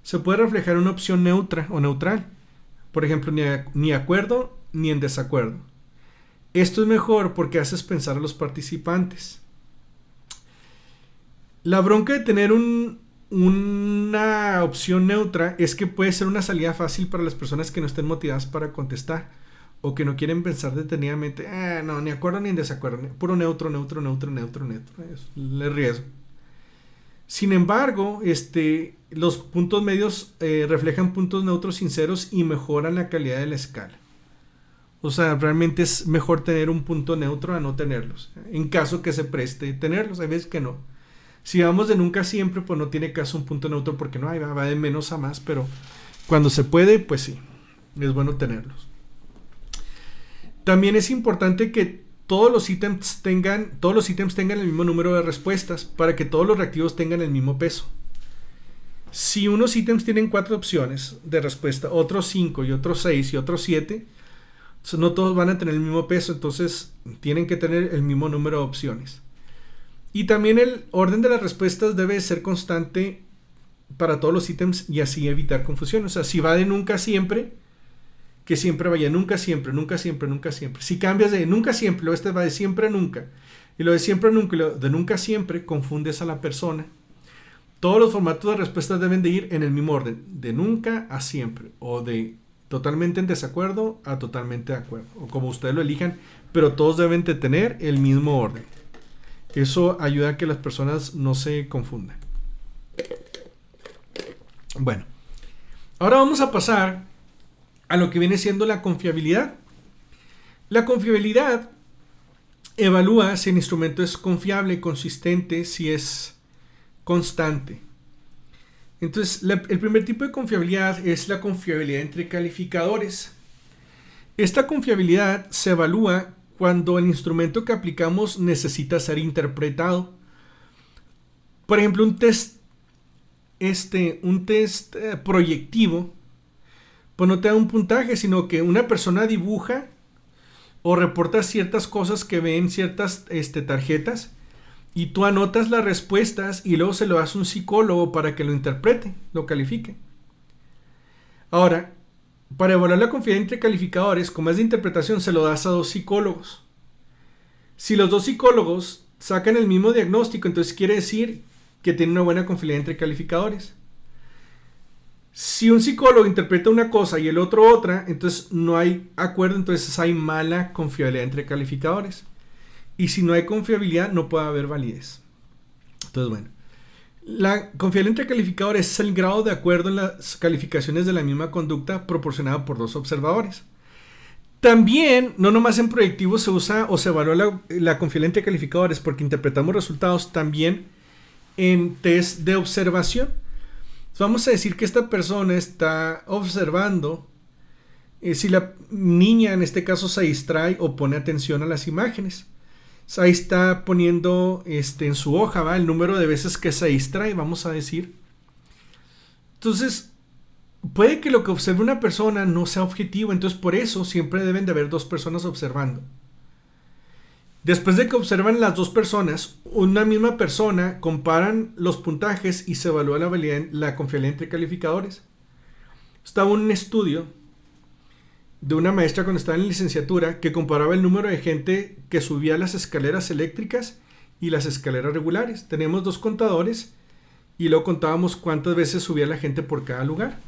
Speaker 1: se puede reflejar una opción neutra o neutral. Por ejemplo, ni acuerdo ni en desacuerdo. Esto es mejor porque haces pensar a los participantes. La bronca de tener una opción neutra es que puede ser una salida fácil para las personas que no estén motivadas para contestar o que no quieren pensar detenidamente. No, ni acuerdo ni en desacuerdo, puro neutro. Es el riesgo. Sin embargo, los puntos medios reflejan puntos neutros sinceros y mejoran la calidad de la escala. O sea, realmente es mejor tener un punto neutro a no tenerlos, en caso que se preste tenerlos. Hay veces que no. Si vamos de nunca a siempre, pues no tiene caso un punto neutro porque no va de menos a más, pero cuando se puede, pues sí, es bueno tenerlos. También es importante que todos los ítems tengan el mismo número de respuestas para que todos los reactivos tengan el mismo peso. Si unos ítems tienen 4 opciones de respuesta, otros 5 y otros 6 y otros 7, no todos van a tener el mismo peso, entonces tienen que tener el mismo número de opciones. Y también el orden de las respuestas debe ser constante para todos los ítems y así evitar confusión. O sea, si va de nunca siempre, que siempre vaya nunca siempre, nunca siempre, nunca siempre. Si cambias de nunca siempre, luego este va de siempre a nunca, y lo de siempre a nunca y lo de nunca siempre, confundes a la persona. Todos los formatos de respuestas deben de ir en el mismo orden, de nunca a siempre, o de totalmente en desacuerdo a totalmente de acuerdo, o como ustedes lo elijan, pero todos deben de tener el mismo orden. Eso ayuda a que las personas no se confundan. Bueno, ahora vamos a pasar a lo que viene siendo la confiabilidad. La confiabilidad evalúa si el instrumento es confiable, consistente, si es constante. Entonces, el primer tipo de confiabilidad es la confiabilidad entre calificadores. Esta confiabilidad se evalúa cuando el instrumento que aplicamos necesita ser interpretado. Por ejemplo, un test proyectivo, pues no te da un puntaje, sino que una persona dibuja o reporta ciertas cosas que ve en ciertas tarjetas, y tú anotas las respuestas y luego se lo das a un psicólogo para que lo interprete, lo califique. Ahora, para evaluar la confiabilidad entre calificadores, como es de interpretación, se lo das a 2 psicólogos. Si los 2 psicólogos sacan el mismo diagnóstico, entonces quiere decir que tiene una buena confiabilidad entre calificadores. Si un psicólogo interpreta una cosa y el otro otra, entonces no hay acuerdo, entonces hay mala confiabilidad entre calificadores. Y si no hay confiabilidad, no puede haber validez. Entonces, bueno, la confiabilidad entre calificadores es el grado de acuerdo en las calificaciones de la misma conducta proporcionada por 2 observadores. También, no nomás en proyectivos se usa o se evalúa la confiabilidad entre calificadores, porque interpretamos resultados también en test de observación. Vamos a decir que esta persona está observando si la niña en este caso se distrae o pone atención a las imágenes. Ahí está poniendo en su hoja, ¿va?, el número de veces que se distrae, vamos a decir. Entonces, puede que lo que observe una persona no sea objetivo, entonces por eso siempre deben de haber 2 personas observando. Después de que observan las 2 personas, una misma persona, comparan los puntajes y se evalúa la confiabilidad entre calificadores. Estaba un estudio de una maestra cuando estaba en licenciatura que comparaba el número de gente que subía las escaleras eléctricas y las escaleras regulares. Teníamos 2 contadores y luego contábamos cuántas veces subía la gente por cada lugar.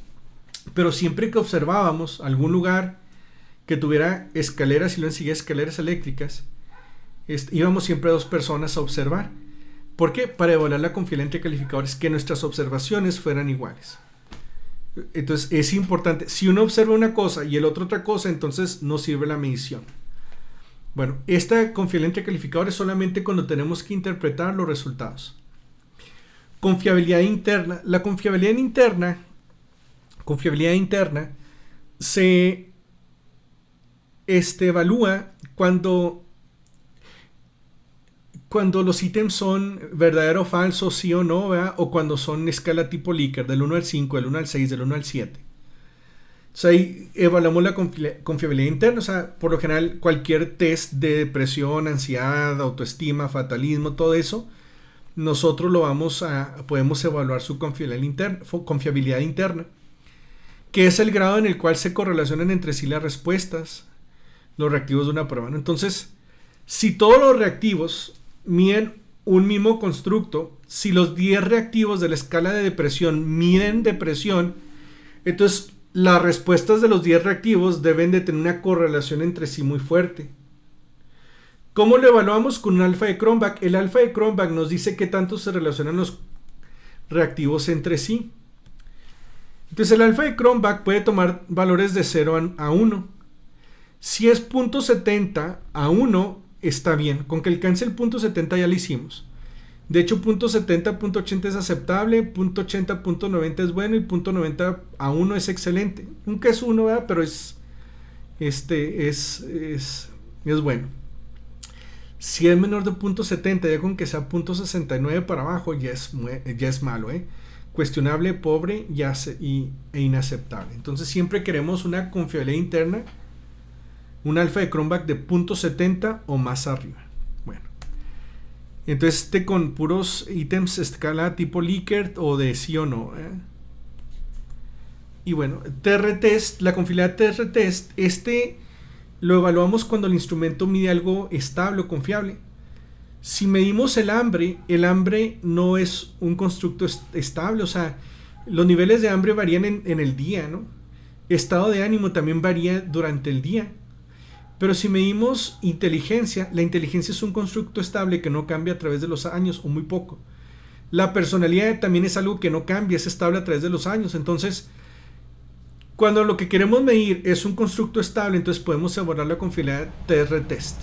Speaker 1: Pero siempre que observábamos algún lugar que tuviera escaleras y luego enseguida escaleras eléctricas, íbamos siempre 2 personas a observar. ¿Por qué? Para evaluar la confiabilidad entre calificadores, que nuestras observaciones fueran iguales. Entonces es importante, si uno observa una cosa y el otro otra cosa, entonces no sirve la medición. Bueno, esta confiabilidad entre calificadores solamente cuando tenemos que interpretar los resultados. Confiabilidad interna. La confiabilidad interna se evalúa cuando los ítems son verdadero o falso, sí o no, ¿verdad?, o cuando son escala tipo Likert, del 1 al 5, del 1 al 6, del 1 al 7. Entonces ahí evaluamos la confiabilidad interna. O sea, por lo general cualquier test de depresión, ansiedad, autoestima, fatalismo, todo eso, nosotros podemos evaluar su confiabilidad interna, que es el grado en el cual se correlacionan entre sí las respuestas, los reactivos de una prueba, ¿no? Entonces, si todos los reactivos miden un mismo constructo, si los 10 reactivos de la escala de depresión miden depresión, entonces las respuestas de los 10 reactivos deben de tener una correlación entre sí muy fuerte. ¿Cómo lo evaluamos? Con un alfa de Cronbach. El alfa de Cronbach nos dice qué tanto se relacionan los reactivos entre sí. Entonces el alfa de Cronbach puede tomar valores de 0 a 1. Si es 0.70 a 1, está bien. Con que alcance el 0.70 ya lo hicimos. De hecho, 0.70, 0.80 es aceptable, 0.80, 0.90 es bueno y 0.90 a 1 es excelente. Nunca es 1, ¿verdad? Pero es bueno. Si es menor de 0.70, ya con que sea 0.69 para abajo, ya es malo, ¿eh? Cuestionable, pobre e inaceptable. Entonces siempre queremos una confiabilidad interna, un alfa de Cronbach de 0.70 o más arriba. Bueno, Entonces con puros ítems escala tipo Likert o de sí o no. Y bueno, TR-test, la confiabilidad TR-test, lo evaluamos cuando el instrumento mide algo estable o confiable. Si medimos el hambre no es un constructo estable, o sea, los niveles de hambre varían en el día, ¿no? Estado de ánimo también varía durante el día. Pero si medimos inteligencia, la inteligencia es un constructo estable que no cambia a través de los años o muy poco. La personalidad también es algo que no cambia, es estable a través de los años. Entonces, cuando lo que queremos medir es un constructo estable, entonces podemos evaluar la confiabilidad TR-test.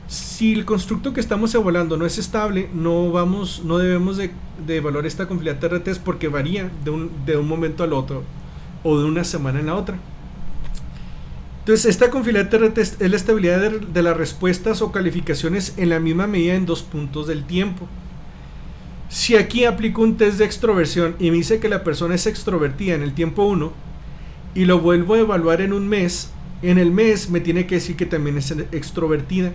Speaker 1: Si el constructo que estamos evaluando no es estable, no debemos de evaluar esta confiabilidad TR-test porque varía de un momento al otro o de una semana en la otra. Entonces, esta confiabilidad TR-test es la estabilidad de las respuestas o calificaciones en la misma medida en 2 puntos del tiempo. Si aquí aplico un test de extroversión y me dice que la persona es extrovertida en el tiempo 1 y lo vuelvo a evaluar en un mes, en el mes me tiene que decir que también es extrovertida.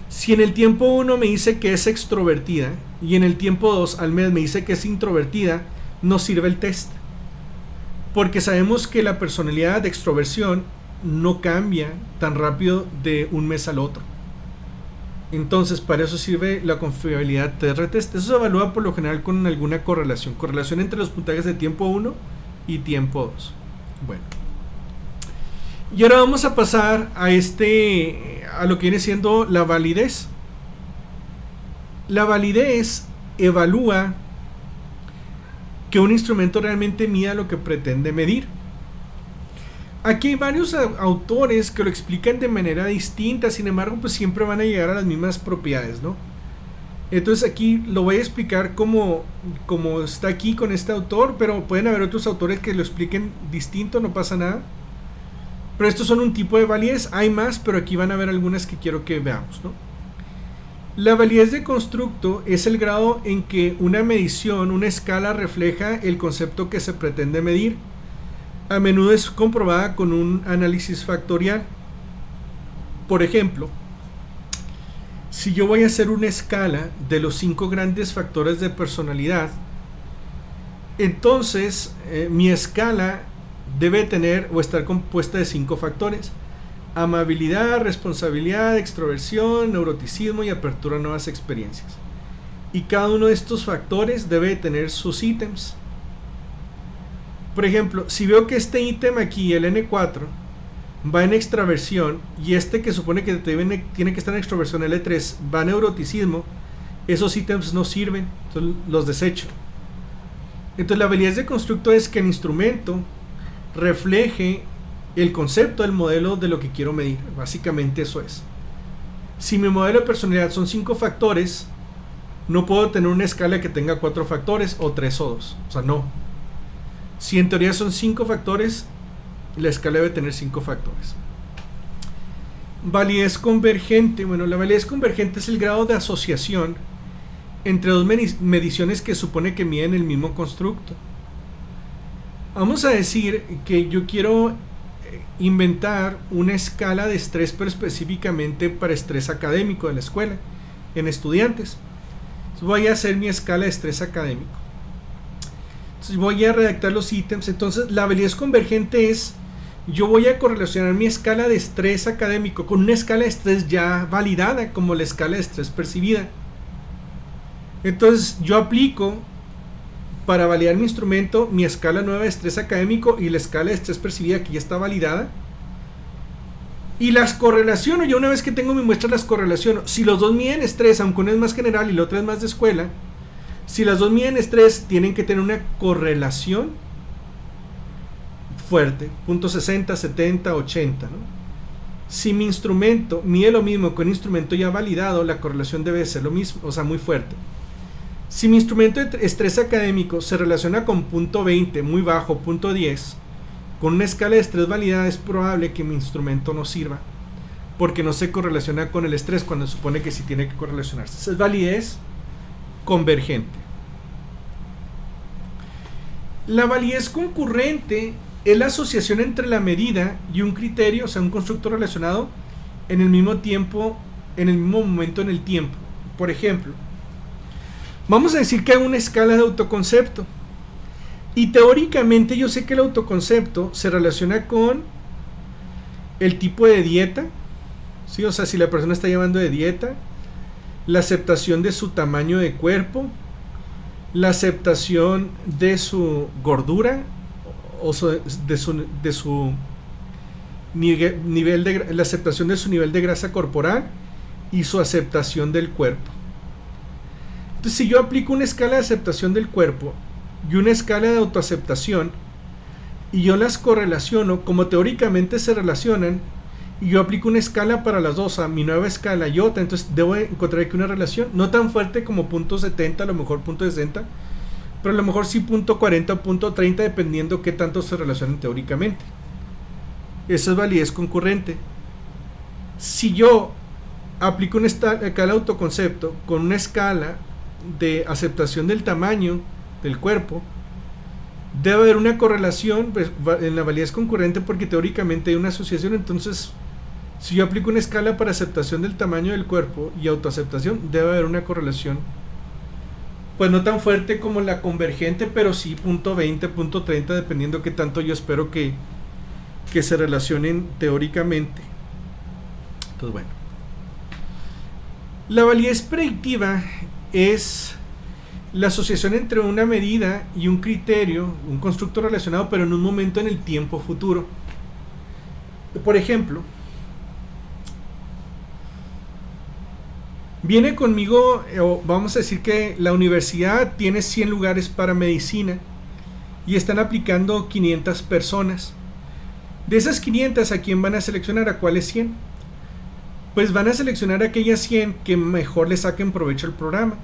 Speaker 1: Si en el tiempo 1 me dice que es extrovertida y en el tiempo 2 al mes me dice que es introvertida, no sirve el test. Porque sabemos que la personalidad de extroversión no cambia tan rápido de un mes al otro. Entonces, para eso sirve la confiabilidad TR-test. Eso se evalúa por lo general con alguna correlación. Correlación entre los puntajes de tiempo 1 y tiempo 2. Bueno. Y ahora vamos a pasar a lo que viene siendo la validez. La validez evalúa que un instrumento realmente mida lo que pretende medir. Aquí hay varios autores que lo explican de manera distinta, sin embargo, pues siempre van a llegar a las mismas propiedades, ¿no? Entonces aquí lo voy a explicar como está aquí con este autor, pero pueden haber otros autores que lo expliquen distinto, no pasa nada. Pero estos son un tipo de validez, hay más, pero aquí van a ver algunas que quiero que veamos, ¿no? La validez de constructo es el grado en que una medición, una escala refleja el concepto que se pretende medir. A menudo es comprobada con un análisis factorial. Por ejemplo, si yo voy a hacer una escala de los 5 grandes factores de personalidad, entonces mi escala debe tener o estar compuesta de 5 factores: amabilidad, responsabilidad, extroversión, neuroticismo y apertura a nuevas experiencias. Y cada uno de estos factores debe tener sus ítems. Por ejemplo, si veo que este ítem aquí, el N4, va en extraversión y este que supone que tiene que estar en extroversión, el E3, va en neuroticismo, esos ítems no sirven, entonces los desecho. Entonces la validez de constructo es que el instrumento refleje el concepto del modelo de lo que quiero medir. Básicamente eso es. Si mi modelo de personalidad son 5 factores, no puedo tener una escala que tenga 4 factores o 3 o 2. O sea, no. Si en teoría son 5 factores, la escala debe tener 5 factores. Validez convergente. Bueno, la validez convergente es el grado de asociación entre dos mediciones que supone que miden el mismo constructo. Vamos a decir que yo quiero inventar una escala de estrés, pero específicamente para estrés académico de la escuela, en estudiantes. Entonces voy a hacer mi escala de estrés académico. Entonces voy a redactar los ítems. Entonces la validez convergente es: yo voy a correlacionar mi escala de estrés académico con una escala de estrés ya validada, como la escala de estrés percibida. Entonces yo aplico, para validar mi instrumento, mi escala nueva de estrés académico y la escala de estrés percibida que ya está validada, y las correlaciono. Yo, una vez que tengo mi muestra, las correlaciono. Si los dos miden estrés, aunque uno es más general y la otra es más de escuela, si las dos miden estrés, tienen que tener una correlación fuerte, punto 60, 70, 80, ¿no? Si mi instrumento mide lo mismo que un instrumento ya validado, la correlación debe ser lo mismo, o sea, muy fuerte. Si mi instrumento de estrés académico se relaciona con punto 20, muy bajo, punto 10, con una escala de estrés validada, es probable que mi instrumento no sirva, porque no se correlaciona con el estrés cuando se supone que sí tiene que correlacionarse. Esa es validez convergente. La validez concurrente es la asociación entre la medida y un criterio, o sea, un constructo relacionado en el mismo tiempo, en el mismo momento en el tiempo. Por ejemplo, vamos a decir que hay una escala de autoconcepto. Y teóricamente yo sé que el autoconcepto se relaciona con el tipo de dieta, ¿sí? O sea, si la persona está llevando de dieta, la aceptación de su tamaño de cuerpo, la aceptación de su gordura, o de su nivel de la aceptación de su nivel de grasa corporal y su aceptación del cuerpo. Entonces, si yo aplico una escala de aceptación del cuerpo y una escala de autoaceptación y yo las correlaciono como teóricamente se relacionan, y yo aplico una escala para las dos, a mi nueva escala y otra, entonces debo encontrar aquí una relación no tan fuerte como .70, a lo mejor .60, pero a lo mejor sí .40 o .30, dependiendo qué tanto se relacionan teóricamente. Esa es validez concurrente. Si yo aplico una escala de autoconcepto con una escala de aceptación del tamaño del cuerpo, debe haber una correlación pues, en la validez concurrente, porque teóricamente hay una asociación. Entonces, si yo aplico una escala para aceptación del tamaño del cuerpo y autoaceptación, debe haber una correlación, pues no tan fuerte como la convergente, pero sí .20, .30, dependiendo qué tanto yo espero que se relacionen teóricamente. Entonces, bueno, la validez predictiva es la asociación entre una medida y un criterio, un constructo relacionado, pero en un momento en el tiempo futuro. Por ejemplo, viene conmigo, vamos a decir que la universidad tiene 100 lugares para medicina y están aplicando 500 personas. De esas 500, ¿a quién van a seleccionar? ¿A cuáles 100? Pues van a seleccionar a aquellas 100 que mejor le saquen provecho al programa.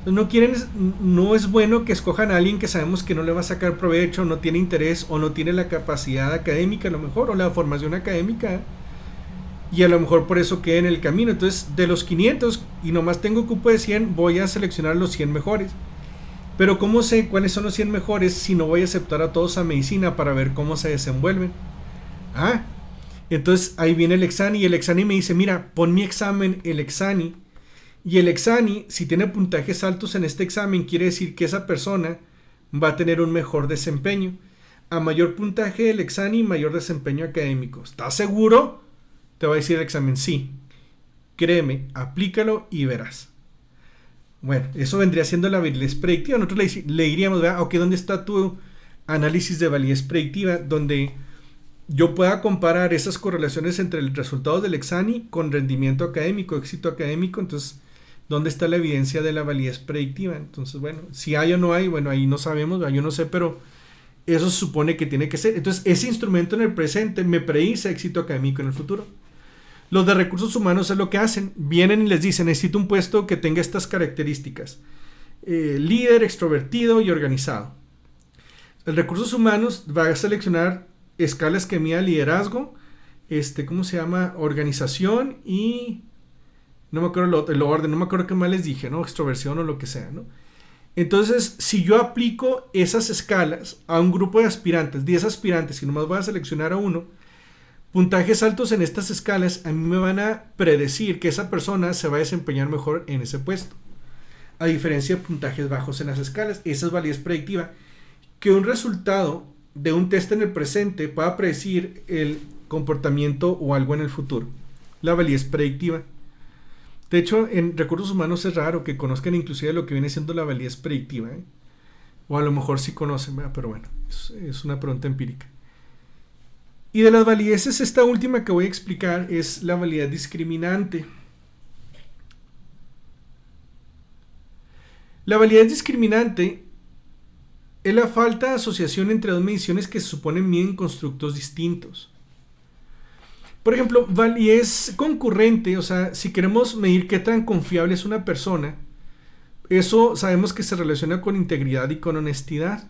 Speaker 1: No es bueno que escojan a alguien que sabemos que no le va a sacar provecho, no tiene interés o no tiene la capacidad académica a lo mejor, o la formación académica, y a lo mejor por eso queda en el camino. Entonces, de los 500 y nomás tengo cupo de 100, voy a seleccionar los 100 mejores. Pero ¿cómo sé cuáles son los 100 mejores si no voy a aceptar a todos a medicina para ver cómo se desenvuelven? Entonces ahí viene el Exani, y el Exani me dice, mira, pon mi examen, el Exani. Y el Exani, si tiene puntajes altos en este examen, quiere decir que esa persona va a tener un mejor desempeño. A mayor puntaje del Exani, mayor desempeño académico. ¿Estás seguro? Te va a decir el examen, sí. Créeme, aplícalo y verás. Bueno, eso vendría siendo la validez predictiva. Nosotros le diríamos, ¿verdad? Ok, ¿dónde está tu análisis de validez predictiva? Donde yo pueda comparar esas correlaciones entre el resultado del Exani con rendimiento académico, éxito académico. Entonces, ¿dónde está la evidencia de la validez predictiva? Entonces, bueno, si hay o no hay, bueno, ahí no sabemos, yo no sé, pero eso se supone que tiene que ser. Entonces, ese instrumento en el presente me predice éxito académico en el futuro. Los de recursos humanos es lo que hacen. Vienen y les dicen, necesito un puesto que tenga estas características. Líder, extrovertido y organizado. El recursos humanos va a seleccionar escalas que mida liderazgo, ¿cómo se llama? Organización y... no me acuerdo el orden, no me acuerdo qué más les dije, ¿no? Extroversión o lo que sea, ¿no? Entonces, si yo aplico esas escalas a un grupo de aspirantes, 10 aspirantes, y nomás voy a seleccionar a uno, puntajes altos en estas escalas a mí me van a predecir que esa persona se va a desempeñar mejor en ese puesto, a diferencia de puntajes bajos en las escalas. Esa es validez predictiva. Que un resultado de un test en el presente pueda predecir el comportamiento o algo en el futuro. La validez predictiva. De hecho, en recursos humanos es raro que conozcan inclusive lo que viene siendo la validez predictiva, ¿eh? O a lo mejor sí conocen, ¿verdad? Pero bueno, es una pregunta empírica. Y de las valideces, esta última que voy a explicar es la validez discriminante. La validez discriminante es la falta de asociación entre dos mediciones que se suponen miden constructos distintos. Por ejemplo, validez concurrente, o sea, si queremos medir qué tan confiable es una persona, eso sabemos que se relaciona con integridad y con honestidad.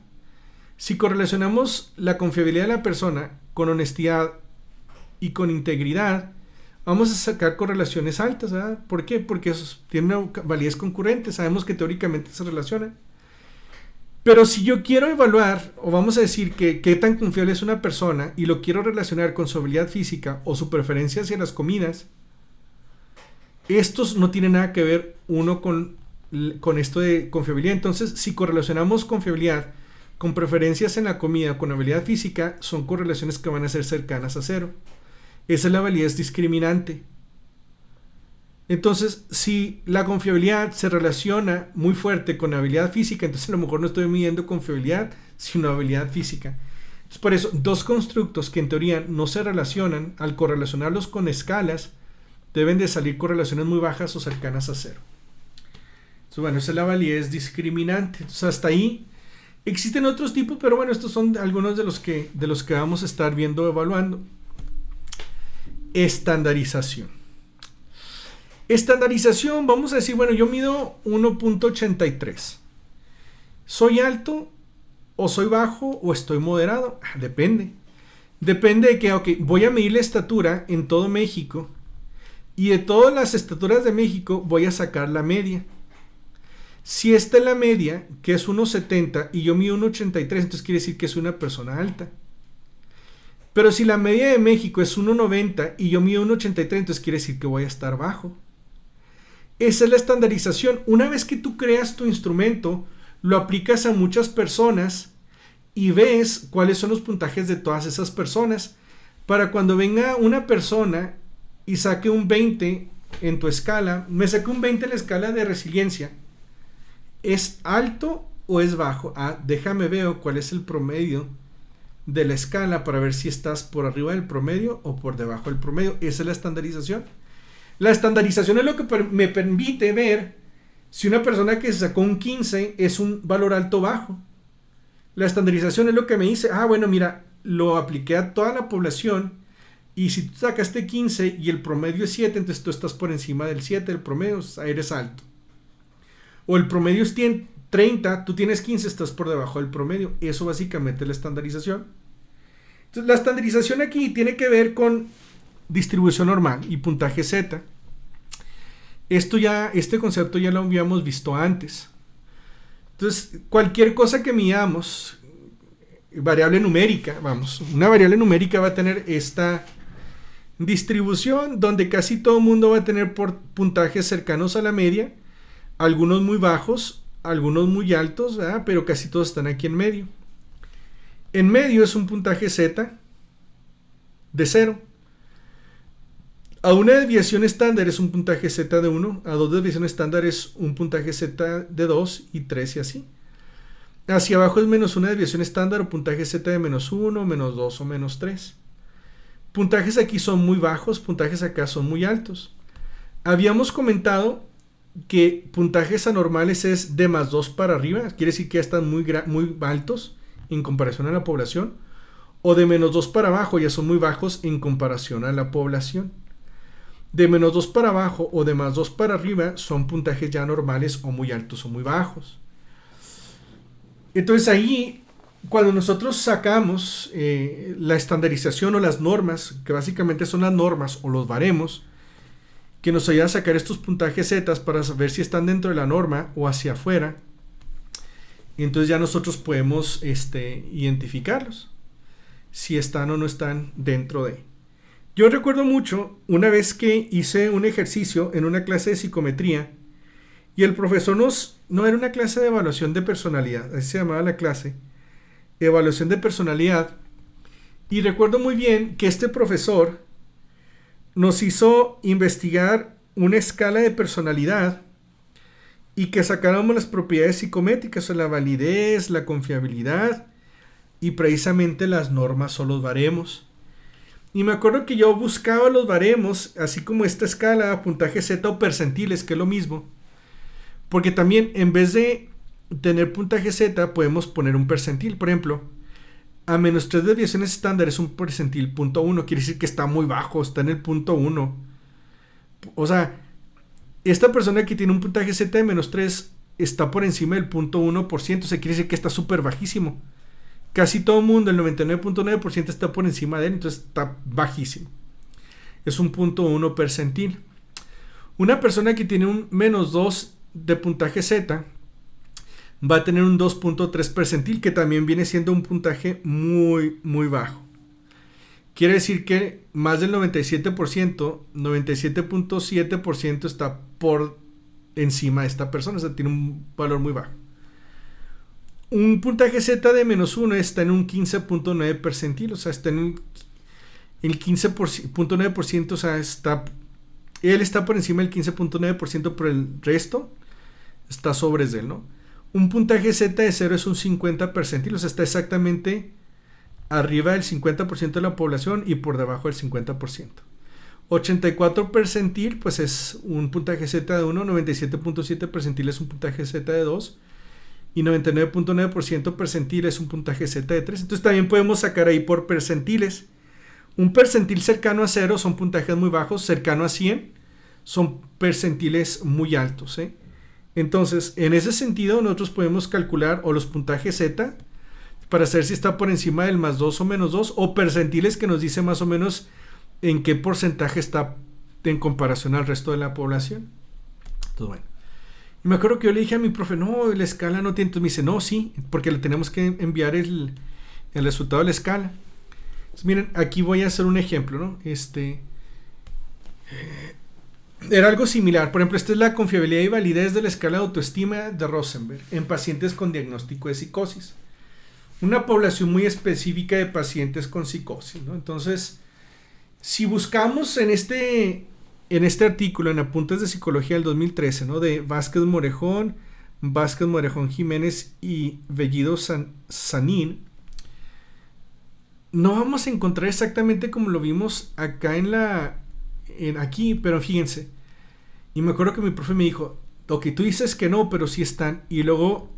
Speaker 1: Si correlacionamos la confiabilidad de la persona con honestidad y con integridad, vamos a sacar correlaciones altas, ¿verdad? ¿Por qué? Porque eso tiene una validez concurrente, sabemos que teóricamente se relacionan. Pero si yo quiero evaluar, o vamos a decir que qué tan confiable es una persona y lo quiero relacionar con su habilidad física o su preferencia hacia las comidas, estos no tienen nada que ver uno con esto de confiabilidad. Entonces, si correlacionamos confiabilidad con preferencias en la comida, con habilidad física, son correlaciones que van a ser cercanas a cero. Esa es la validez discriminante. Entonces, si la confiabilidad se relaciona muy fuerte con habilidad física, entonces a lo mejor no estoy midiendo confiabilidad, sino habilidad física. Entonces, por eso, dos constructos que en teoría no se relacionan, al correlacionarlos con escalas, deben de salir correlaciones muy bajas o cercanas a cero. Entonces, bueno, esa es la validez discriminante. Entonces, hasta ahí existen otros tipos, pero bueno, estos son algunos de los que vamos a estar viendo, evaluando. Estandarización. Estandarización, vamos a decir, bueno, yo mido 1.83. ¿Soy alto o soy bajo o estoy moderado? Depende. Depende de que, ok, voy a medir la estatura en todo México y de todas las estaturas de México voy a sacar la media. Si esta es la media, que es 1.70 y yo mido 1.83, entonces quiere decir que soy una persona alta. Pero si la media de México es 1.90 y yo mido 1.83, entonces quiere decir que voy a estar bajo. Esa es la estandarización. Una vez que tú creas tu instrumento, lo aplicas a muchas personas y ves cuáles son los puntajes de todas esas personas. Para cuando venga una persona y saque un 20 en tu escala, me saque un 20 en la escala de resiliencia, ¿es alto o es bajo? Déjame ver cuál es el promedio de la escala para ver si estás por arriba del promedio o por debajo del promedio. Esa es la estandarización. La estandarización es lo que me permite ver si una persona que se sacó un 15 es un valor alto o bajo. La estandarización es lo que me dice, bueno, mira, lo apliqué a toda la población y si tú sacaste 15 y el promedio es 7, entonces tú estás por encima del 7, el promedio, eres alto. O el promedio es 30, tú tienes 15, estás por debajo del promedio. Eso básicamente es la estandarización. Entonces, la estandarización aquí tiene que ver con distribución normal y puntaje Z. Este concepto ya lo habíamos visto antes. Entonces, cualquier cosa que midamos, variable numérica, una variable numérica va a tener esta distribución donde casi todo el mundo va a tener puntajes cercanos a la media, algunos muy bajos, algunos muy altos, pero casi todos están aquí en medio. En medio es un puntaje Z de 0. A una desviación estándar es un puntaje Z de 1, a dos desviaciones estándar es un puntaje Z de 2 y 3 y así. Hacia abajo es menos una desviación estándar o puntaje Z de menos 1, menos 2 o menos 3. Puntajes aquí son muy bajos, puntajes acá son muy altos. Habíamos comentado que puntajes anormales es de más 2 para arriba, quiere decir que ya están muy altos en comparación a la población, o de menos 2 para abajo ya son muy bajos en comparación a la población. De menos 2 para abajo o de más 2 para arriba son puntajes ya normales o muy altos o muy bajos. Entonces ahí, cuando nosotros sacamos la estandarización o las normas, que básicamente son las normas o los baremos, que nos ayudan a sacar estos puntajes Z para saber si están dentro de la norma o hacia afuera, entonces ya nosotros podemos identificarlos, si están o no están dentro de. Yo recuerdo mucho una vez que hice un ejercicio en una clase de psicometría y el profesor no era una clase de evaluación de personalidad, así se llamaba la clase, evaluación de personalidad, y recuerdo muy bien que este profesor nos hizo investigar una escala de personalidad y que sacáramos las propiedades psicométricas, o sea, la validez, la confiabilidad y precisamente las normas o los baremos. Y me acuerdo que yo buscaba los baremos, así como esta escala, puntaje Z o percentiles, que es lo mismo. Porque también en vez de tener puntaje Z, podemos poner un percentil. Por ejemplo, a menos 3 desviaciones estándar es un percentil 0.1. Quiere decir que está muy bajo, está en el 0.1. O sea, esta persona que tiene un puntaje Z de menos 3 está por encima del 0.1%. O sea, quiere decir que está súper bajísimo. Casi todo el mundo, el 99.9% está por encima de él, entonces está bajísimo. Es un 0.1 percentil. Una persona que tiene un menos 2 de puntaje Z va a tener un 2.3 percentil, que también viene siendo un puntaje muy, muy bajo. quiere decir que más del 97%, 97.7% está por encima de esta persona, o sea, tiene un valor muy bajo. Un puntaje Z de -1 está en un 15.9 percentil, o sea, está en el 15.9%, o sea, él está por encima del 15.9%, pero el resto está sobre él, ¿no? Un puntaje Z de 0 es un 50 percentil, o sea, está exactamente arriba del 50% de la población y por debajo del 50%. 84 percentil, pues es un puntaje Z de 1, 97.7 percentil es un puntaje Z de 2 y 99.9% percentil es un puntaje Z de 3. Entonces también podemos sacar ahí por percentiles. Un percentil cercano a 0 son puntajes muy bajos, cercano a 100 son percentiles muy altos, ¿eh? Entonces, en ese sentido, nosotros podemos calcular o los puntajes Z para saber si está por encima del +2 o -2, o percentiles que nos dice más o menos en qué porcentaje está en comparación al resto de la población. Entonces, bueno. Y me acuerdo que yo le dije a mi profe, no, la escala no tiene. Entonces me dice, no, sí, porque le tenemos que enviar el resultado de la escala. Entonces, miren, aquí voy a hacer un ejemplo, ¿no? Era algo similar. Por ejemplo, esta es la confiabilidad y validez de la escala de autoestima de Rosenberg en pacientes con diagnóstico de psicosis. Una población muy específica de pacientes con psicosis, ¿no? Entonces, si buscamos en este artículo, en Apuntes de Psicología del 2013, ¿no? De Vázquez Morejón Jiménez y Bellido Sanín, no vamos a encontrar exactamente como lo vimos acá aquí, pero fíjense. Y me acuerdo que mi profe me dijo, ok, tú dices que no, pero sí están. Y luego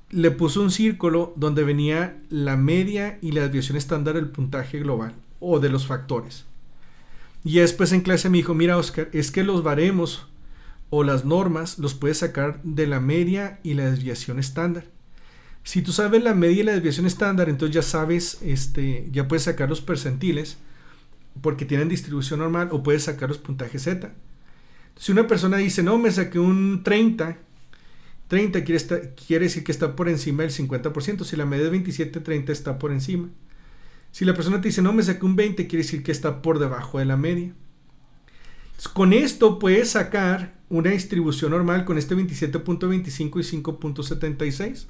Speaker 1: le puso un círculo donde venía la media y la desviación estándar del puntaje global o de los factores. Y después en clase me dijo, mira, Oscar, es que los baremos o las normas los puedes sacar de la media y la desviación estándar. Si tú sabes la media y la desviación estándar, entonces ya sabes, ya puedes sacar los percentiles porque tienen distribución normal, o puedes sacar los puntajes Z. Si una persona dice, no, me saqué un 30 quiere decir que está por encima del 50%. Si la media es 27, 30 está por encima. Si la persona te dice, no, me saqué un 20, quiere decir que está por debajo de la media. Entonces, con esto puedes sacar una distribución normal con este 27.25 y 5.76.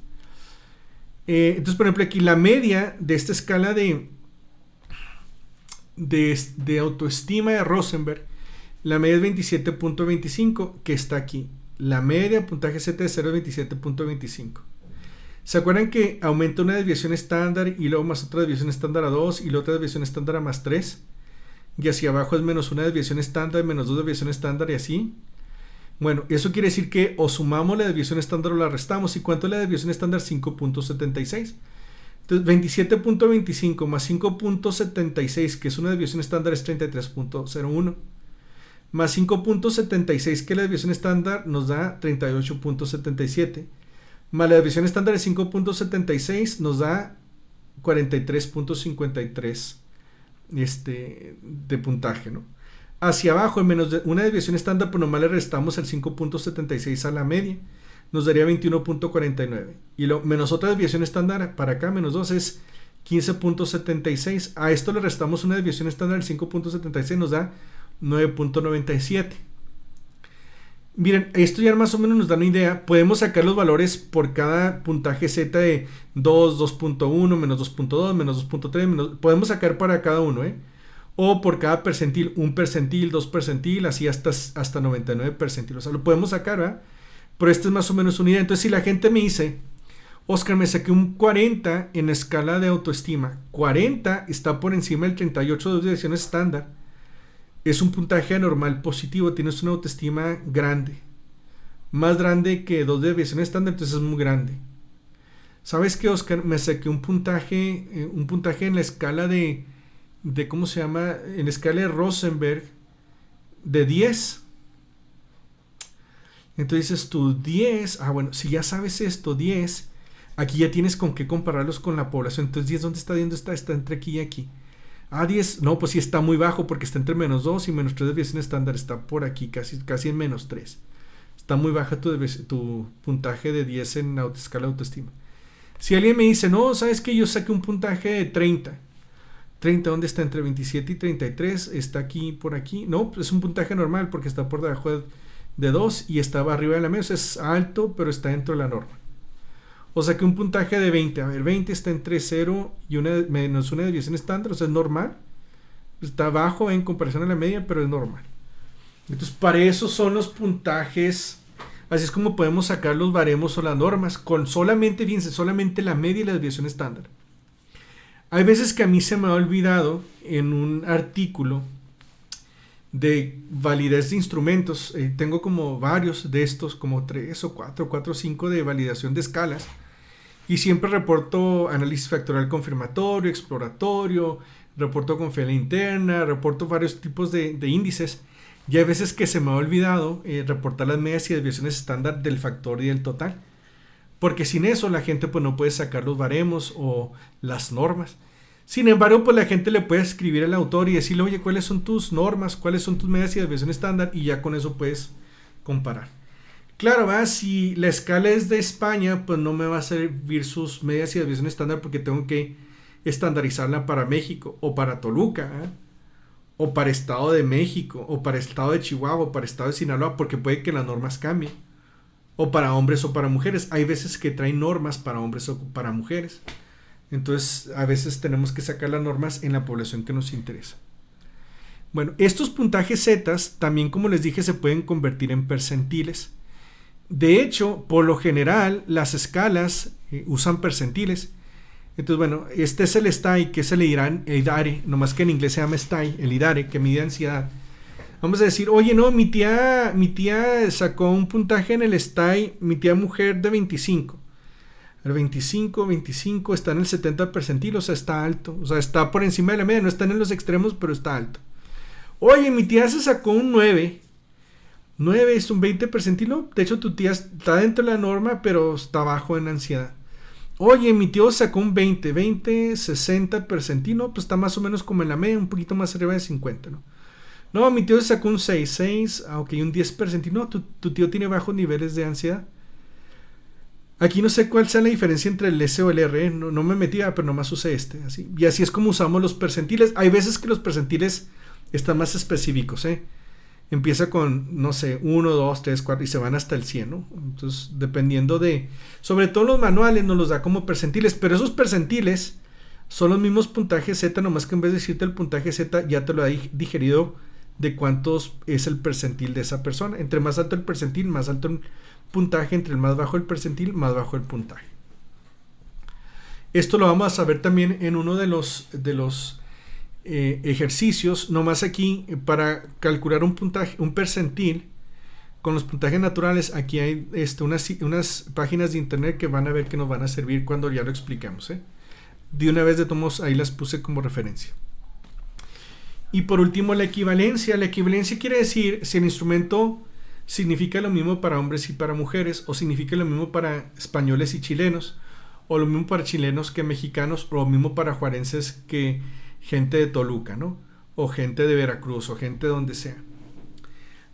Speaker 1: Entonces, por ejemplo, aquí la media de esta escala de autoestima de Rosenberg, la media es 27.25, que está aquí. La media puntaje Z de 0 es 27.25. ¿Se acuerdan que aumenta una desviación estándar y luego más otra desviación estándar a 2 y la otra desviación estándar a +3? Y hacia abajo es -1 desviación estándar, -2 desviación estándar y así. Bueno, eso quiere decir que o sumamos la desviación estándar o la restamos. ¿Y cuánto es la desviación estándar? 5.76. Entonces 27.25 más 5.76, que es una desviación estándar, es 33.01. Más 5.76, que la desviación estándar, nos da 38.77. Más la desviación estándar de 5.76 nos da 43.53 de puntaje, ¿no? Hacia abajo, en menos de una desviación estándar, pues nomás le restamos el 5.76 a la media, nos daría 21.49. Y menos otra desviación estándar para acá, -2, es 15.76. A esto le restamos una desviación estándar del 5.76, nos da 9.97. Miren, esto ya más o menos nos da una idea. Podemos sacar los valores por cada puntaje Z de 2, 2.1, -2.2, -2.3, podemos sacar para cada uno, o por cada percentil, 1 percentil, 2 percentil, así hasta 99 percentil. O sea, lo podemos sacar, ¿verdad? Pero esta es más o menos una idea. Entonces, si la gente me dice, Oscar, me saqué un 40 en la escala de autoestima, 40 está por encima del 38 de desviaciones estándar, es un puntaje anormal positivo, tienes una autoestima grande, más grande que 2 desviaciones estándar, entonces es muy grande. ¿Sabes qué, Oscar? Me saqué un puntaje en la escala de ¿cómo se llama? En la escala de Rosenberg de 10. Entonces dices tú, 10, bueno, si ya sabes esto, 10, aquí ya tienes con qué compararlos con la población. Entonces 10, ¿dónde está? ¿Dónde está? Está entre aquí y aquí. 10, no, pues sí está muy bajo porque está entre -2 y -3 desviación estándar, está por aquí, casi en -3. Está muy baja tu puntaje de 10 en la escala de autoestima. Si alguien me dice, no, ¿sabes qué? Yo saqué un puntaje de 30. 30, ¿dónde está? Entre 27 y 33, está aquí, por aquí. No, es un puntaje normal porque está por debajo de 2 y estaba arriba de la media. O sea, es alto, pero está dentro de la norma. O sea que un puntaje de 20, a ver, 20 está entre 0 y menos una desviación estándar, o sea, es normal. Está bajo en comparación a la media, pero es normal. Entonces, para eso son los puntajes. Así es como podemos sacar los baremos o las normas, con solamente, fíjense, solamente la media y la desviación estándar. Hay veces que a mí se me ha olvidado en un artículo de validez de instrumentos, tengo como varios de estos, como 3 o 4 o 5 de validación de escalas, y siempre reporto análisis factorial confirmatorio, exploratorio, reporto confiabilidad interna, reporto varios tipos de índices, y hay veces que se me ha olvidado reportar las medias y desviaciones estándar del factor y del total. Porque sin eso la gente pues no puede sacar los baremos o las normas. Sin embargo, pues la gente le puede escribir al autor y decirle, oye, ¿cuáles son tus normas? ¿Cuáles son tus medias y desviación estándar? Y ya con eso puedes comparar. Claro, ¿verdad? Si la escala es de España, pues no me va a servir sus medias y desviación estándar porque tengo que estandarizarla para México o para Toluca, o para Estado de México, o para Estado de Chihuahua, o para Estado de Sinaloa, porque puede que las normas cambien. O para hombres o para mujeres. Hay veces que traen normas para hombres o para mujeres. Entonces, a veces tenemos que sacar las normas en la población que nos interesa. Bueno, estos puntajes zetas también, como les dije, se pueden convertir en percentiles. De hecho, por lo general, las escalas usan percentiles. Entonces, bueno, este es el STAI, que es el IDARE, nomás que en inglés se llama STAI, el IDARE, que mide ansiedad. Vamos a decir, oye, no, mi tía sacó un puntaje en el STAI, mi tía mujer de 25. El 25 está en el 70 percentil, o sea, está alto. O sea, está por encima de la media, no está en los extremos, pero está alto. Oye, mi tía se sacó un 9. 9 es un 20 percentil, ¿no? De hecho, tu tía está dentro de la norma, pero está bajo en ansiedad. Oye, mi tío sacó un 20, 60 percentil, ¿no? Pues está más o menos como en la media, un poquito más arriba de 50, ¿no? No, mi tío sacó un 6, aunque un 10 percentil. No, tu tío tiene bajos niveles de ansiedad. Aquí no sé cuál sea la diferencia entre el S o el R, no me metía, pero nomás usé este. Así. Y así es como usamos los percentiles. Hay veces que los percentiles están más específicos, Empieza con, no sé, 1, 2, 3, 4 y se van hasta el 100, ¿no? Entonces, dependiendo de... Sobre todo los manuales nos los da como percentiles, pero esos percentiles son los mismos puntajes Z, nomás que en vez de decirte el puntaje Z, ya te lo ha digerido de cuántos es el percentil de esa persona. Entre más alto el percentil, más alto el puntaje. Entre el más bajo el percentil, más bajo el puntaje. Esto lo vamos a ver también en uno de los ejercicios. Nomás aquí, para calcular un puntaje, un percentil, con los puntajes naturales, aquí hay unas páginas de internet que van a ver que nos van a servir cuando ya lo expliquemos. De una vez de tomos, ahí las puse como referencia. Y por último, la equivalencia. La equivalencia quiere decir si el instrumento significa lo mismo para hombres y para mujeres, o significa lo mismo para españoles y chilenos, o lo mismo para chilenos que mexicanos, o lo mismo para juarenses que gente de Toluca, ¿no? O gente de Veracruz, o gente de donde sea.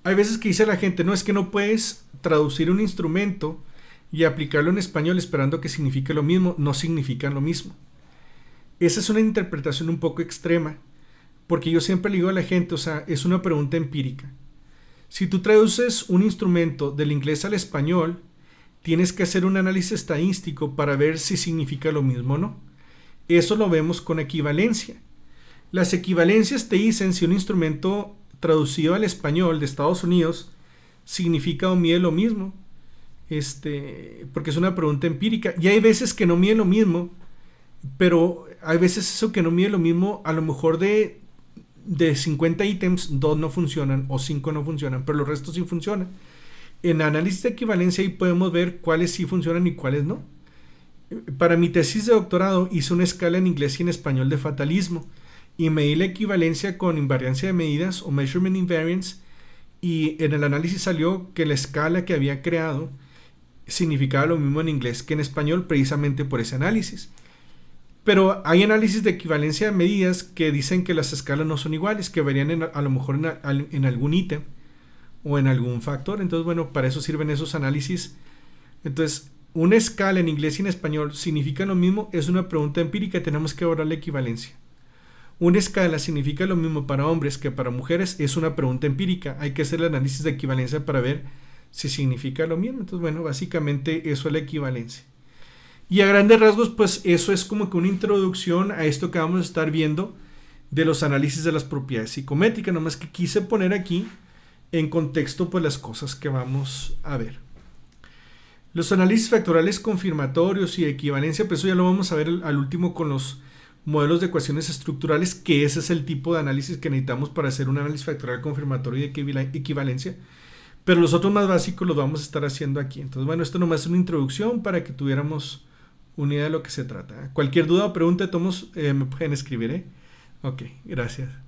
Speaker 1: Hay veces que dice la gente, no, es que no puedes traducir un instrumento y aplicarlo en español esperando que signifique lo mismo. No significan lo mismo. Esa es una interpretación un poco extrema, porque yo siempre le digo a la gente, o sea, es una pregunta empírica. Si tú traduces un instrumento del inglés al español, tienes que hacer un análisis estadístico para ver si significa lo mismo o no. Eso lo vemos con equivalencia. Las equivalencias te dicen si un instrumento traducido al español de Estados Unidos significa o mide lo mismo, porque es una pregunta empírica. Y hay veces que no mide lo mismo, pero hay veces eso que no mide lo mismo, a lo mejor de 50 ítems, 2 no funcionan o 5 no funcionan, pero los restos sí funcionan. En análisis de equivalencia ahí podemos ver cuáles sí funcionan y cuáles no. Para mi tesis de doctorado hice una escala en inglés y en español de fatalismo y medí la equivalencia con invariancia de medidas o measurement invariance, y en el análisis salió que la escala que había creado significaba lo mismo en inglés que en español, precisamente por ese análisis. Pero hay análisis de equivalencia de medidas que dicen que las escalas no son iguales, que varían a lo mejor en algún ítem o en algún factor. Entonces, bueno, para eso sirven esos análisis. Entonces, una escala en inglés y en español significa lo mismo, es una pregunta empírica, tenemos que evaluar la equivalencia. una escala significa lo mismo para hombres que para mujeres, es una pregunta empírica. Hay que hacer el análisis de equivalencia para ver si significa lo mismo. Entonces, bueno, básicamente eso es la equivalencia. Y a grandes rasgos, pues eso es como que una introducción a esto que vamos a estar viendo de los análisis de las propiedades psicométricas. Nomás que quise poner aquí en contexto pues las cosas que vamos a ver. Los análisis factoriales confirmatorios y de equivalencia, pues eso ya lo vamos a ver al último con los modelos de ecuaciones estructurales, que ese es el tipo de análisis que necesitamos para hacer un análisis factorial confirmatorio y de equivalencia. Pero los otros más básicos los vamos a estar haciendo aquí. Entonces, bueno, esto nomás es una introducción para que tuviéramos una idea de lo que se trata. Cualquier duda o pregunta, me pueden escribir, ¿eh? Ok, gracias.